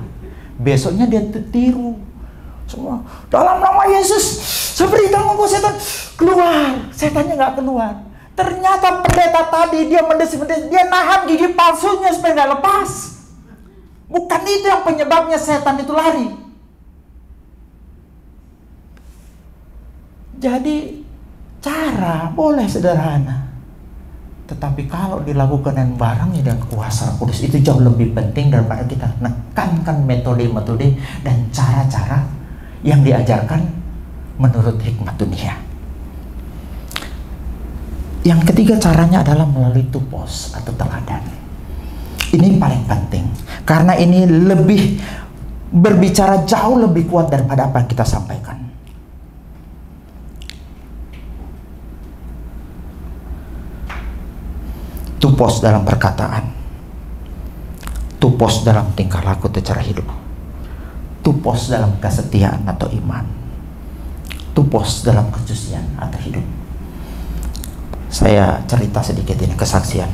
Besoknya dia tiru semua. Dalam nama Yesus, saya perintahkan engkau setan keluar. Setannya nggak keluar. Ternyata pendeta tadi dia mendesis, dia nahan gigi palsunya supaya nggak lepas. Bukan itu yang penyebabnya setan itu lari. Jadi cara boleh sederhana, tetapi kalau dilakukan dengan barangnya dan kuasa Roh Kudus itu jauh lebih penting daripada kita menekankan metode-metode dan cara-cara yang diajarkan menurut hikmat dunia. Yang ketiga caranya adalah melalui tupos atau teladan. Ini paling penting karena ini lebih berbicara jauh lebih kuat daripada apa yang kita sampaikan. Tupos dalam perkataan, tupos dalam tingkah laku atau cara hidup, tupos dalam kesetiaan atau iman, tupos dalam kesucian atau hidup. Saya cerita sedikit ini kesaksian.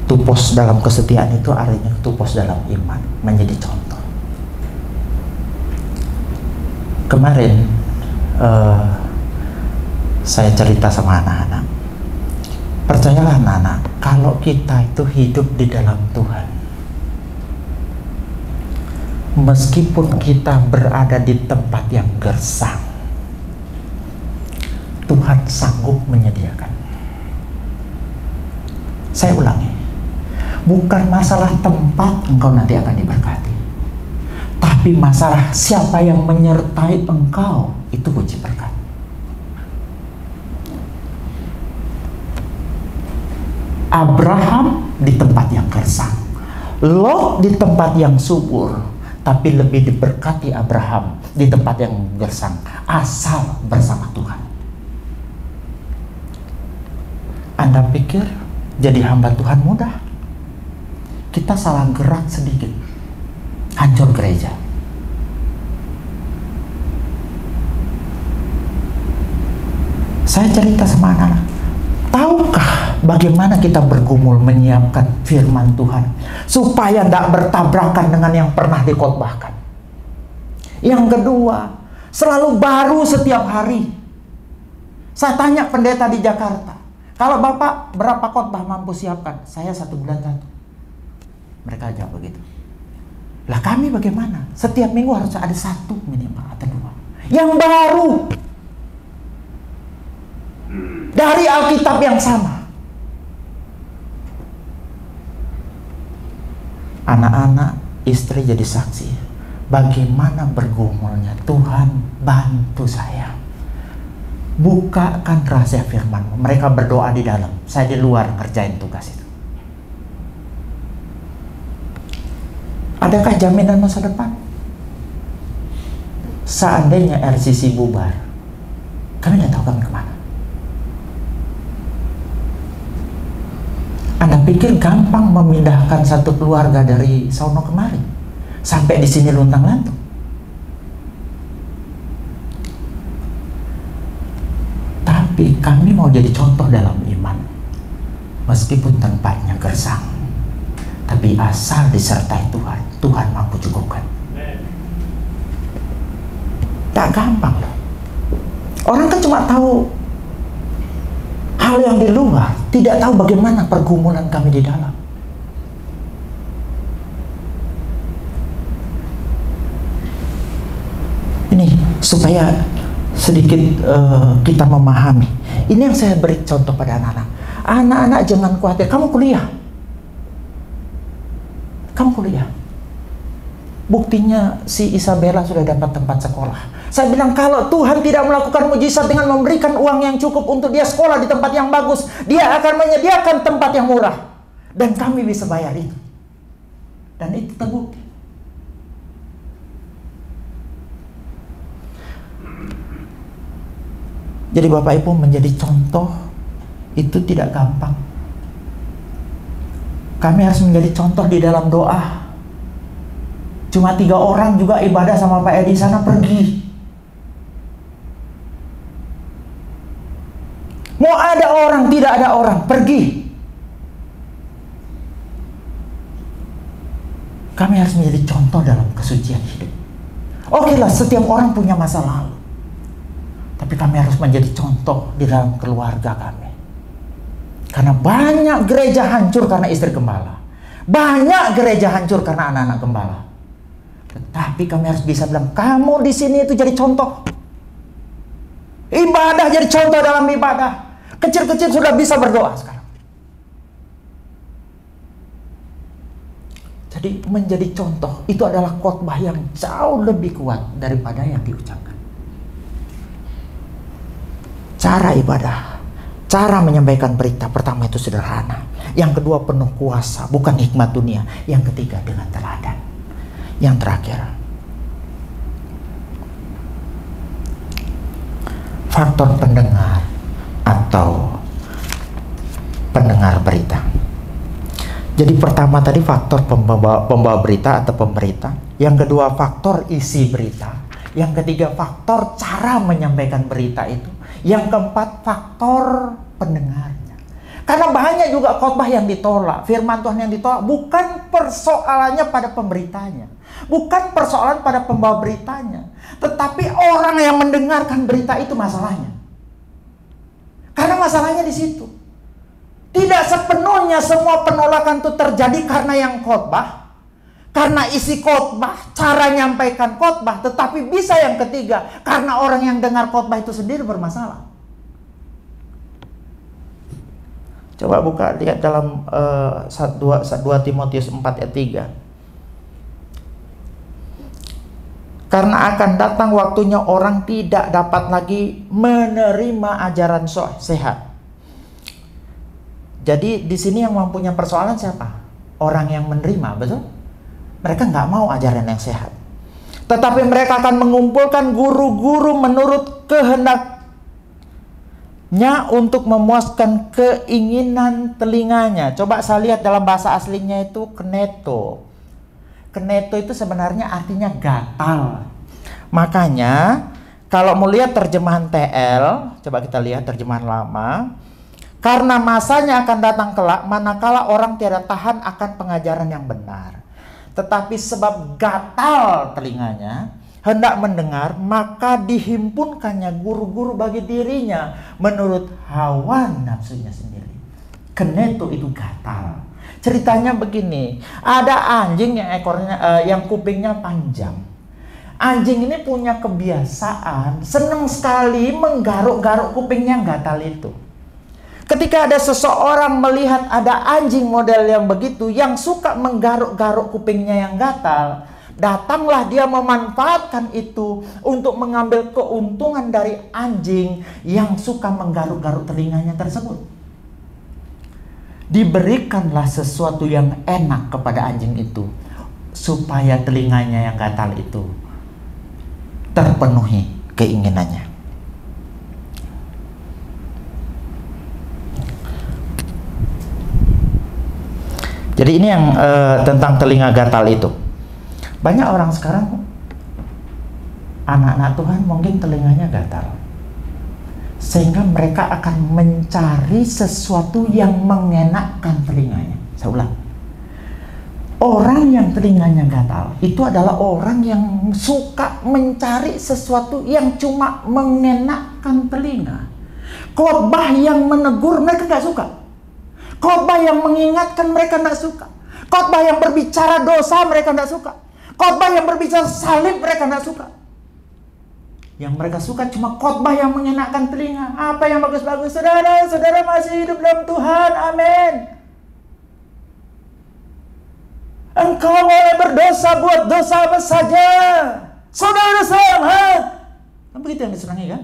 Tupos dalam kesetiaan itu artinya tupos dalam iman, menjadi contoh. Kemarin saya cerita sama anak-anak. Percayalah anak-anak, kalau kita itu hidup di dalam Tuhan, meskipun kita berada di tempat yang gersang, Tuhan sanggup menyediakan. Saya ulangi, bukan masalah tempat engkau nanti akan diberkati, tapi masalah siapa yang menyertai engkau, itu kunci berkat. Abraham di tempat yang gersang, Lot di tempat yang subur, tapi lebih diberkati Abraham di tempat yang gersang asal bersama Tuhan. Anda pikir jadi hamba Tuhan mudah? Kita salah gerak sedikit, hancur gereja. Saya cerita sama anak-anak, tahukah bagaimana kita bergumul menyiapkan firman Tuhan supaya tidak bertabrakan dengan yang pernah dikhotbahkan? Yang kedua, selalu baru setiap hari. Saya tanya pendeta di Jakarta, kalau Bapak berapa khotbah mampu siapkan? Saya 1 bulan 1. Mereka jawab begitu. Lah kami bagaimana? Setiap minggu harus ada 1 minimal atau 2 yang baru dari Alkitab yang sama. Anak-anak, istri jadi saksi bagaimana bergumulnya. Tuhan bantu saya, bukakan rahasia firman. Mereka berdoa di dalam, saya di luar ngerjain tugas itu. Adakah jaminan masa depan? Seandainya RCC bubar, kami tidak tahu kami kemana. Anda pikir gampang memindahkan satu keluarga dari sono kemari sampai di sini luntang-lantung? Tapi kami mau jadi contoh dalam iman, meskipun tempatnya gersang, tapi asal disertai Tuhan, Tuhan mampu cukupkan. Tak gampang loh. Orang kan cuma tahu hal yang di luar, tidak tahu bagaimana pergumulan kami di dalam. Ini supaya sedikit kita memahami. Ini yang saya beri contoh pada anak-anak. Anak-anak jangan khawatir, kamu kuliah. Kamu kuliah. Buktinya si Isabella sudah dapat tempat sekolah. Saya bilang kalau Tuhan tidak melakukan mujizat dengan memberikan uang yang cukup untuk dia sekolah di tempat yang bagus, dia akan menyediakan tempat yang murah. Dan kami bisa bayar itu. Dan itu terbukti. Jadi Bapak Ibu, menjadi contoh itu tidak gampang. Kami harus menjadi contoh di dalam doa. Cuma 3 orang juga ibadah sama Pak Edi sana pergi. Mau ada orang, tidak ada orang, pergi. Kami harus menjadi contoh dalam kesucian hidup. Oke lah, setiap orang punya masa lalu. Tapi kami harus menjadi contoh di dalam keluarga kami. Karena banyak gereja hancur karena istri gembala. Banyak gereja hancur karena anak-anak gembala. Tetapi kami harus bisa bilang, kamu di sini itu jadi contoh. Ibadah jadi contoh dalam ibadah. Kecil-kecil sudah bisa berdoa sekarang. Jadi menjadi contoh itu adalah khotbah yang jauh lebih kuat daripada yang diucapkan. Cara ibadah, cara menyampaikan berita, pertama itu sederhana. Yang kedua penuh kuasa, bukan hikmat dunia. Yang ketiga dengan teladan. Yang terakhir, faktor pendengar atau pendengar berita. Jadi pertama tadi faktor pembawa berita atau pemberita. Yang kedua faktor isi berita. Yang ketiga faktor cara menyampaikan berita itu. Yang keempat faktor pendengarnya. Karena banyak juga khotbah yang ditolak, firman Tuhan yang ditolak, bukan persoalannya pada pemberitanya, bukan persoalan pada pembawa beritanya, tetapi orang yang mendengarkan berita itu masalahnya. Karena masalahnya di situ. Tidak sepenuhnya semua penolakan itu terjadi karena yang khotbah, karena isi khotbah, cara nyampaikan khotbah, tetapi bisa yang ketiga, karena orang yang dengar khotbah itu sendiri bermasalah. Coba buka, lihat dalam 2 Timotius 4 ayat 3. Karena akan datang waktunya orang tidak dapat lagi menerima ajaran sehat. Jadi di sini yang mempunyai persoalan siapa? Orang yang menerima, betul? Mereka nggak mau ajaran yang sehat. Tetapi mereka akan mengumpulkan guru-guru menurut kehendaknya untuk memuaskan keinginan telinganya. Coba saya lihat dalam bahasa aslinya itu keneto. Keneto itu sebenarnya artinya gatal. Makanya kalau mau lihat terjemahan TL, coba kita lihat terjemahan lama. Karena masanya akan datang kelak, manakala orang tiada tahan akan pengajaran yang benar. Tetapi sebab gatal telinganya, hendak mendengar, maka dihimpunkannya guru-guru bagi dirinya menurut hawa nafsunya sendiri. Keneto itu gatal. Ceritanya begini, ada anjing yang yang kupingnya panjang. Anjing ini punya kebiasaan senang sekali menggaruk-garuk kupingnya yang gatal itu. Ketika ada seseorang melihat ada anjing model yang begitu, yang suka menggaruk-garuk kupingnya yang gatal, datanglah dia memanfaatkan itu untuk mengambil keuntungan dari anjing yang suka menggaruk-garuk telinganya tersebut. Diberikanlah sesuatu yang enak kepada anjing itu, supaya telinganya yang gatal itu terpenuhi keinginannya. Jadi ini yang tentang telinga gatal itu. Banyak orang sekarang, anak-anak Tuhan mungkin telinganya gatal, sehingga mereka akan mencari sesuatu yang mengenakkan telinganya. Saya ulang, orang yang telinganya gatal itu adalah orang yang suka mencari sesuatu yang cuma mengenakkan telinga. Khotbah yang menegur mereka nggak suka. Khotbah yang mengingatkan mereka tidak suka. Khotbah yang berbicara dosa mereka tidak suka. Khotbah yang berbicara salib mereka tidak suka. Yang mereka suka cuma khotbah yang mengenakkan telinga. Apa yang bagus-bagus? Saudara masih hidup dalam Tuhan, amin. Engkau boleh berdosa, buat dosa apa saja. Saudara selamat. Kan begitu yang disenangi kan?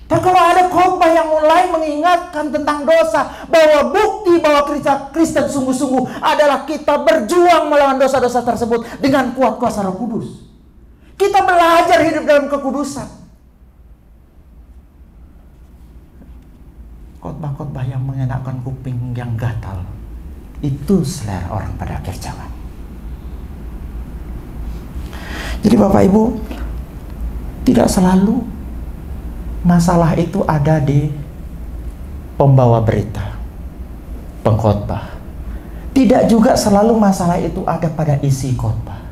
Dan kalau ada khotbah yang mulai mengingatkan tentang dosa, bahwa bukti bahwa Kristen sungguh-sungguh adalah kita berjuang melawan dosa-dosa tersebut dengan kuat kuasa Roh Kudus. Kita belajar hidup dalam kekudusan. Khotbah-khotbah yang mengenakan kuping yang gatal, itu selera orang pada akhir zaman. Jadi Bapak Ibu, tidak selalu masalah itu ada di pembawa berita, pengkhotbah. Tidak juga selalu masalah itu ada pada isi khotbah.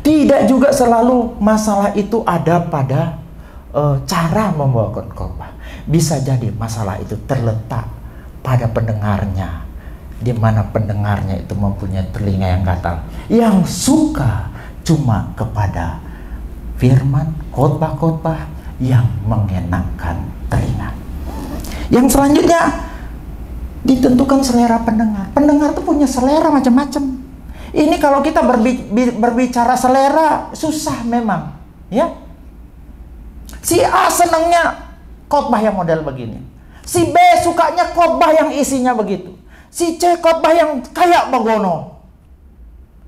Tidak juga selalu masalah itu ada pada cara membawakan khotbah. Bisa jadi masalah itu terletak pada pendengarnya, di mana pendengarnya itu mempunyai telinga yang gatal, yang suka cuma kepada firman, khotbah-khotbah yang mengenakan telinga. Yang selanjutnya ditentukan selera pendengar. Pendengar itu punya selera macam-macam. Ini kalau kita berbicara selera susah memang, ya. Si A senangnya khotbah yang model begini. Si B sukanya khotbah yang isinya begitu. Si C khotbah yang kayak begono.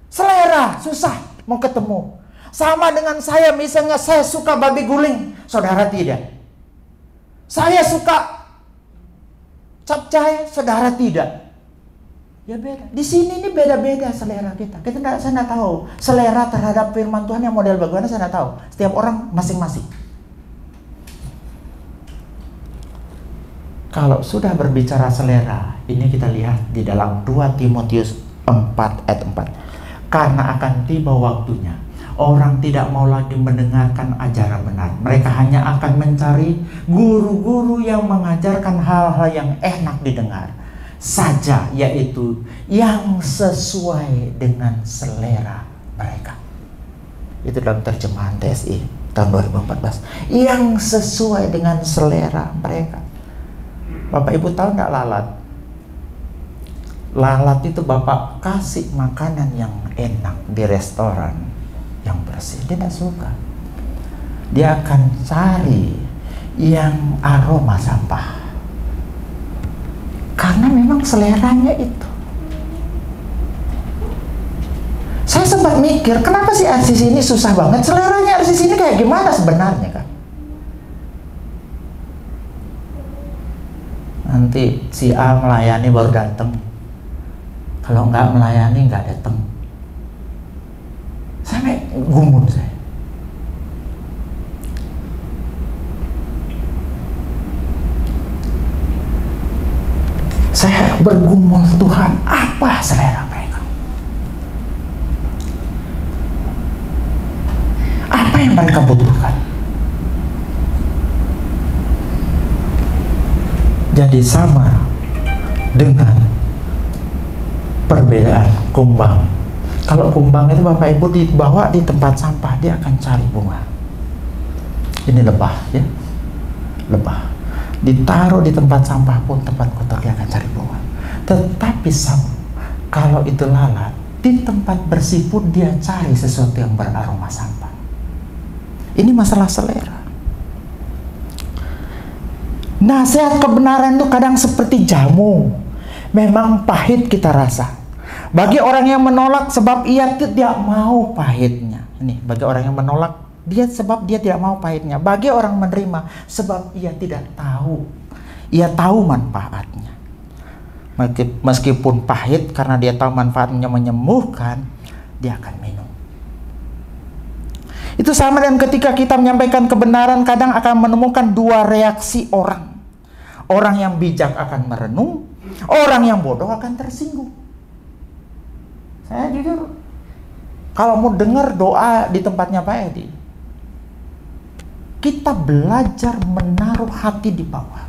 Selera susah mau ketemu. Sama dengan saya, misalnya saya suka babi guling, saudara tidak. Saya suka capcay, saudara tidak. Ya beda. Di sini ini beda-beda selera kita. Saya tidak tahu selera terhadap firman Tuhan yang model bagaimana, saya tidak tahu. Setiap orang masing-masing. Kalau sudah berbicara selera, ini kita lihat di dalam 2 Timotius 4 ayat 4. Karena akan tiba waktunya, orang tidak mau lagi mendengarkan ajaran benar. Mereka hanya akan mencari guru-guru yang mengajarkan hal-hal yang enak didengar saja, yaitu yang sesuai dengan selera mereka. Itu dalam terjemahan TSI tahun 2014. Yang sesuai dengan selera mereka. Bapak Ibu tahu nggak lalat? Lalat itu Bapak kasih makanan yang enak di restoran yang bersih, dia tidak suka. Dia akan cari yang aroma sampah, karena memang seleranya itu. Saya sempat mikir, kenapa sih RCC ini susah banget? Seleranya RCC ini kayak gimana sebenarnya kan? Nanti si A melayani baru datang, kalau nggak melayani nggak datang. Sampai gumun saya. Saya bergumul, Tuhan, apa selera mereka? Apa yang mereka butuhkan? Jadi sama dengan perbedaan kumbang. Kalau kumbang itu Bapak Ibu dibawa di tempat sampah, dia akan cari bunga. Ini lebah, ya, lebah. Ditaruh di tempat sampah pun, tempat kotor, dia akan cari bunga. Tetapi kalau itu lalat, di tempat bersih pun dia cari sesuatu yang beraroma sampah. Ini masalah selera. Nasihat kebenaran itu kadang seperti jamu, memang pahit kita rasa. Bagi orang yang menolak sebab ia tidak mau pahitnya. Ini bagi orang yang menolak dia sebab dia tidak mau pahitnya. Bagi orang menerima sebab ia tidak tahu. Ia tahu manfaatnya. Meskipun pahit, karena dia tahu manfaatnya menyembuhkan, dia akan minum. Itu sama dengan ketika kita menyampaikan kebenaran, kadang akan menemukan dua reaksi orang. Orang yang bijak akan merenung, orang yang bodoh akan tersinggung. Saya jujur, kalau mau dengar doa di tempatnya Pak Edi, kita belajar menaruh hati di bawah.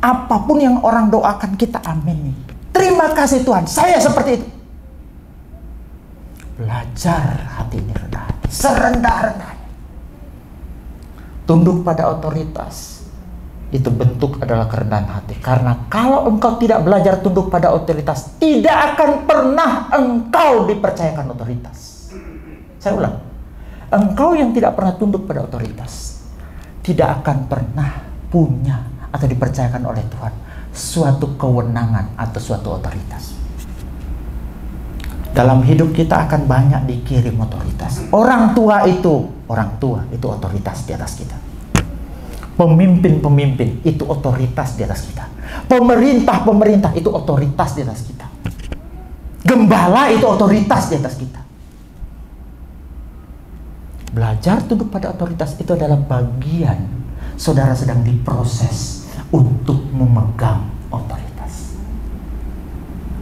Apapun yang orang doakan, kita amini. Terima kasih Tuhan, saya seperti itu. Belajar hati ini rendah, serendah-rendahnya. Tunduk pada otoritas itu bentuk adalah kerendahan hati. Karena kalau engkau tidak belajar tunduk pada otoritas, tidak akan pernah engkau dipercayakan otoritas. Saya ulang, engkau yang tidak pernah tunduk pada otoritas tidak akan pernah punya atau dipercayakan oleh Tuhan suatu kewenangan atau suatu otoritas. Dalam hidup kita akan banyak dikirim otoritas. Orang tua itu otoritas di atas kita. Pemimpin-pemimpin itu otoritas di atas kita. Pemerintah itu otoritas di atas kita. Gembala itu otoritas di atas kita. Belajar tunduk pada otoritas itu adalah bagian saudara sedang diproses untuk memegang otoritas.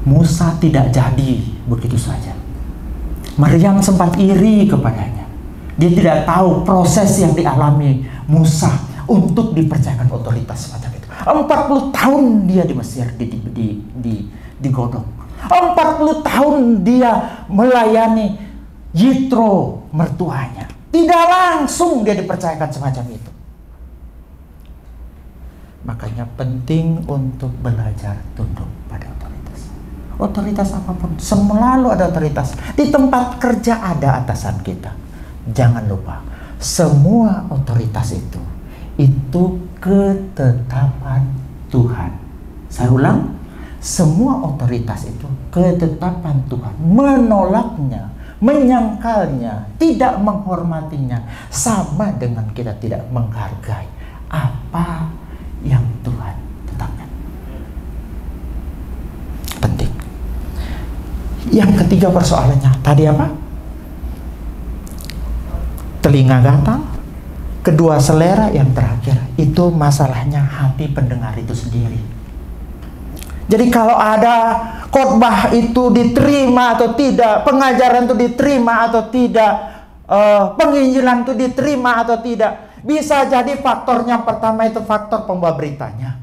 Musa tidak jadi begitu saja. Maryam sempat iri kepadanya. Dia tidak tahu proses yang dialami Musa untuk dipercayakan otoritas semacam itu. 40 tahun dia di Mesir digodok. 40 tahun dia melayani Yitro mertuanya. Tidak langsung dia dipercayakan semacam itu. Makanya penting untuk belajar tunduk pada otoritas. Otoritas apapun, selalu ada otoritas. Di tempat kerja ada atasan kita. Jangan lupa, semua otoritas itu ketetapan Tuhan. Saya ulang, semua otoritas itu ketetapan Tuhan. Menolaknya, menyangkalnya, tidak menghormatinya, sama dengan kita tidak menghargai apa yang Tuhan tetapkan. Penting. Yang ketiga persoalannya tadi apa? Telinga gatal. Kedua, selera. Yang terakhir itu masalahnya hati pendengar itu sendiri. Jadi kalau ada khotbah itu diterima atau tidak, pengajaran itu diterima atau tidak, penginjilan itu diterima atau tidak, bisa jadi faktornya pertama itu faktor pembawa beritanya.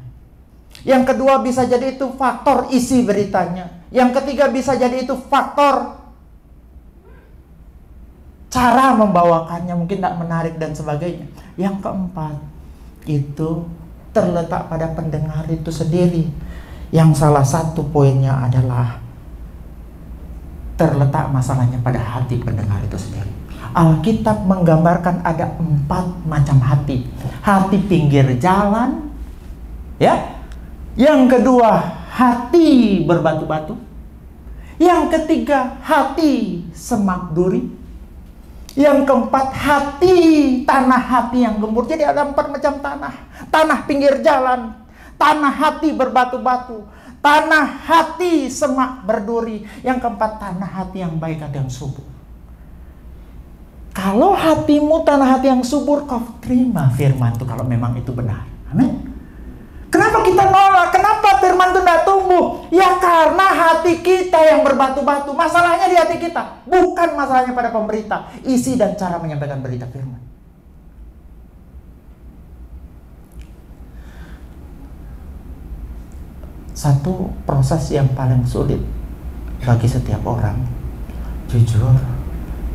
Yang kedua bisa jadi itu faktor isi beritanya. Yang ketiga bisa jadi itu faktor cara membawakannya, mungkin tidak menarik dan sebagainya. Yang keempat itu terletak pada pendengar itu sendiri. Yang salah satu poinnya adalah terletak masalahnya pada hati pendengar itu sendiri. Alkitab menggambarkan ada 4 macam hati. Hati pinggir jalan, ya. Yang kedua, hati berbatu-batu. Yang ketiga, hati semak duri. Yang keempat, tanah hati yang gembur. Jadi ada 4 macam tanah. Tanah pinggir jalan, tanah hati berbatu-batu, tanah hati semak berduri. Yang keempat, tanah hati yang baik, hati yang subur. Kalau hatimu tanah hati yang subur, kau terima firman itu kalau memang itu benar. Amin. Kenapa kita nolak? Kenapa firman itu tidak tumbuh? Ya karena hati kita yang berbatu-batu. Masalahnya di hati kita, bukan masalahnya pada pemberita. Isi dan cara menyampaikan berita firman. Satu proses yang paling sulit bagi setiap orang, jujur,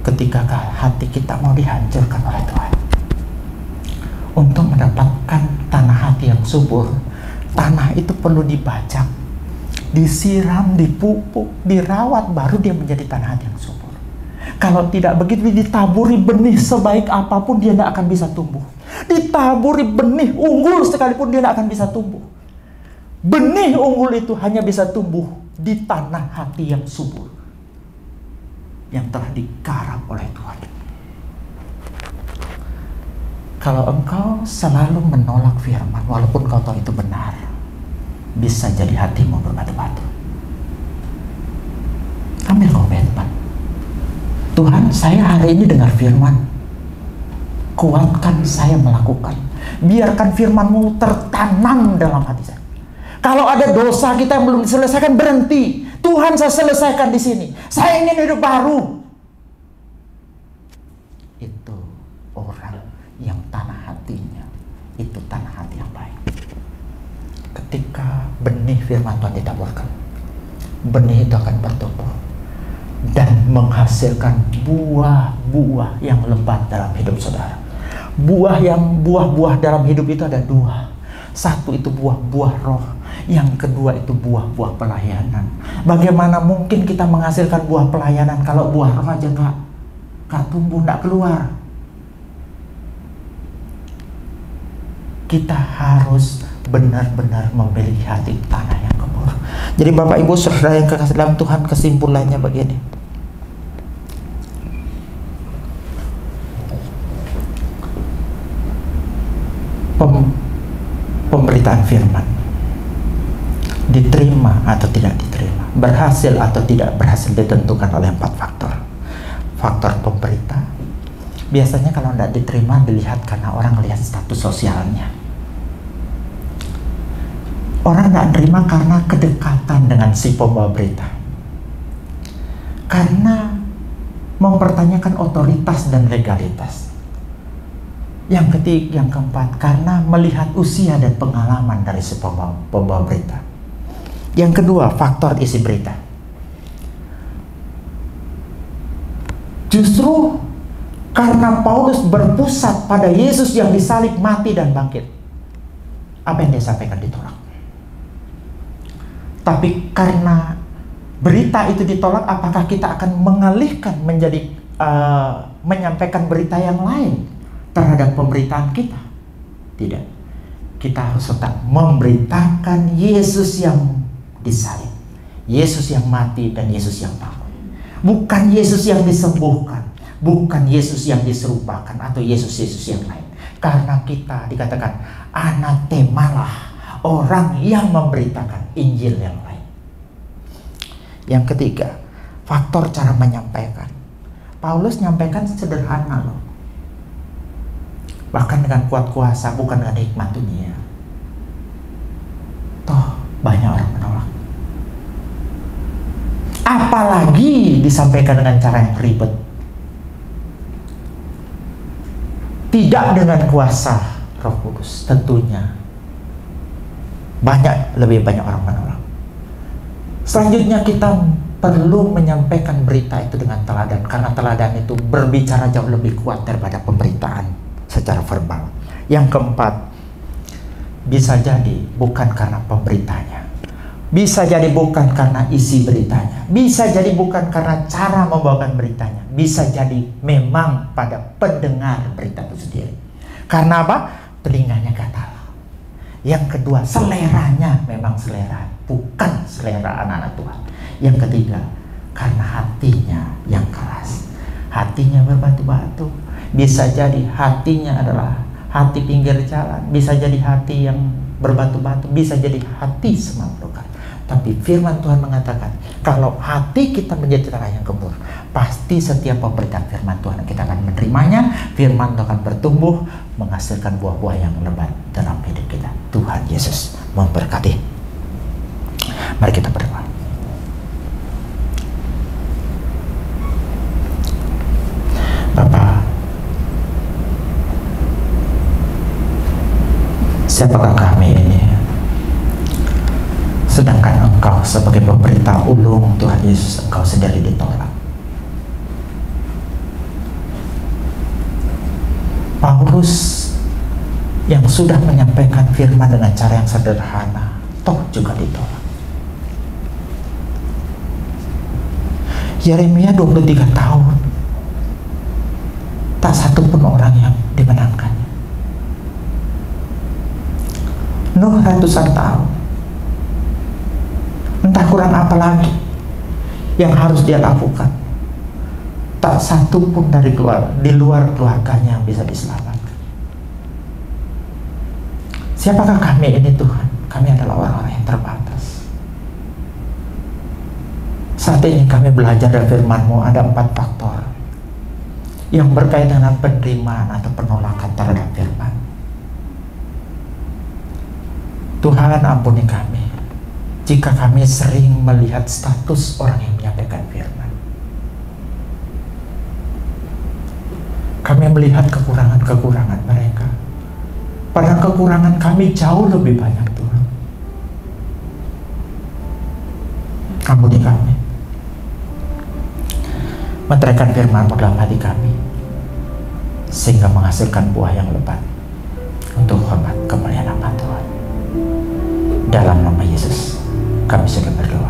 ketika hati kita mau dihancurkan oleh Tuhan. Untuk mendapatkan tanah hati yang subur, tanah itu perlu dibajak, disiram, dipupuk, dirawat, baru dia menjadi tanah hati yang subur. Kalau tidak begitu, ditaburi benih sebaik apapun, dia tidak akan bisa tumbuh. Ditaburi benih unggul sekalipun, dia tidak akan bisa tumbuh. Benih unggul itu hanya bisa tumbuh di tanah hati yang subur, yang telah digarap oleh Tuhan. Kalau engkau selalu menolak firman, walaupun kau tahu itu benar, bisa jadi hatimu berbatu-batu. Ambil komitmen. Tuhan, saya hari ini dengar firman. Kuatkan saya melakukan. Biarkan firman-Mu tertanam dalam hati saya. Kalau ada dosa kita yang belum diselesaikan, berhenti. Tuhan, saya selesaikan di sini. Saya ingin hidup baru. Itu orang yang tanah hatinya itu tanah hati yang baik. Ketika benih firman Tuhan ditaburkan, benih itu akan bertumbuh dan menghasilkan buah-buah yang lebat dalam hidup saudara. Buah-buah dalam hidup itu ada 2. Satu itu buah-buah roh, yang kedua itu buah-buah pelayanan. Bagaimana mungkin kita menghasilkan buah pelayanan kalau buah roh aja nggak tumbuh, nggak keluar? Kita harus benar-benar memilih hati tanah yang gembur. Jadi Bapak Ibu Saudara yang kekasih dalam Tuhan, kesimpulannya begini. Pemberitaan firman diterima atau tidak diterima, berhasil atau tidak berhasil ditentukan oleh 4 faktor. Faktor pemberita, biasanya kalau tidak diterima dilihat karena orang lihat status sosialnya. Orang tidak terima karena kedekatan dengan si pembawa berita, karena mempertanyakan otoritas dan legalitas. Yang ketiga, yang keempat, karena melihat usia dan pengalaman dari si pembawa berita. Yang kedua, faktor isi berita. Justru karena Paulus berpusat pada Yesus yang disalib, mati, dan bangkit, apa yang dia sampaikan ditolak. Tapi karena berita itu ditolak, apakah kita akan mengalihkan menjadi menyampaikan berita yang lain terhadap pemberitaan kita? Tidak. Kita harus tetap memberitakan Yesus yang disalib, Yesus yang mati, dan Yesus yang bangun. Bukan Yesus yang disembuhkan, bukan Yesus yang diserupakan, atau Yesus-Yesus yang lain. Karena kita dikatakan anatemalah orang yang memberitakan Injil yang lain. Yang ketiga, faktor cara menyampaikan. Paulus nyampaikan sederhana loh, bahkan dengan kuat kuasa, bukan dengan hikmat dunia. Toh banyak orang menolak. Apalagi disampaikan dengan cara yang ribet, tidak dengan kuasa Roh Kudus, tentunya lebih banyak orang menolak. Selanjutnya kita perlu menyampaikan berita itu dengan teladan, karena teladan itu berbicara jauh lebih kuat daripada pemberitaan secara verbal. Yang keempat, bisa jadi bukan karena pemberitanya, bisa jadi bukan karena isi beritanya, bisa jadi bukan karena cara membawakan beritanya, bisa jadi memang pada pendengar berita itu sendiri. Karena apa? Telinganya gatal. Yang kedua, seleranya memang selera, bukan selera anak-anak Tuhan. Yang ketiga, karena hatinya yang keras, hatinya berbatu-batu. Bisa jadi hatinya adalah hati pinggir jalan, bisa jadi hati yang berbatu-batu, bisa jadi hati semampukan. Tapi firman Tuhan mengatakan, kalau hati kita menjadi tanah yang gembur, pasti setiap pemberitaan firman Tuhan kita akan menerimanya. Firman Tuhan akan bertumbuh, menghasilkan buah-buah yang lebat dalam hidup kita. Tuhan Yesus memberkati. Mari kita berdoa. Bapa, siapakah kami ini? Sedangkan Engkau sebagai pemberita ulung Tuhan Yesus, Engkau sendiri ditolak. Paulus yang sudah menyampaikan firman dengan cara yang sederhana, toh juga ditolak. Yeremia 23 tahun, tak satu pun orang yang dimenangkannya. Nuh ratusan tahun, entah kurang apa lagi yang harus dia lakukan, tak satu pun di luar keluarganya yang bisa diselamatkan. Siapakah kami ini Tuhan? Kami adalah orang-orang yang terbatas. Saat ini kami belajar dari firman-Mu, ada 4 faktor yang berkaitan dengan penerimaan atau penolakan terhadap firman. Tuhan, ampuni kami jika kami sering melihat status orang yang menyampaikan firman. Kami melihat kekurangan-kekurangan mereka, padahal kekurangan kami jauh lebih banyak, Tuhan. Ampuni kami. Meteraikan firman-Mu dalam hati kami, sehingga menghasilkan buah yang lebat untuk hormat kemuliaan nama Tuhan. Dalam nama Yesus kami sudah berdoa.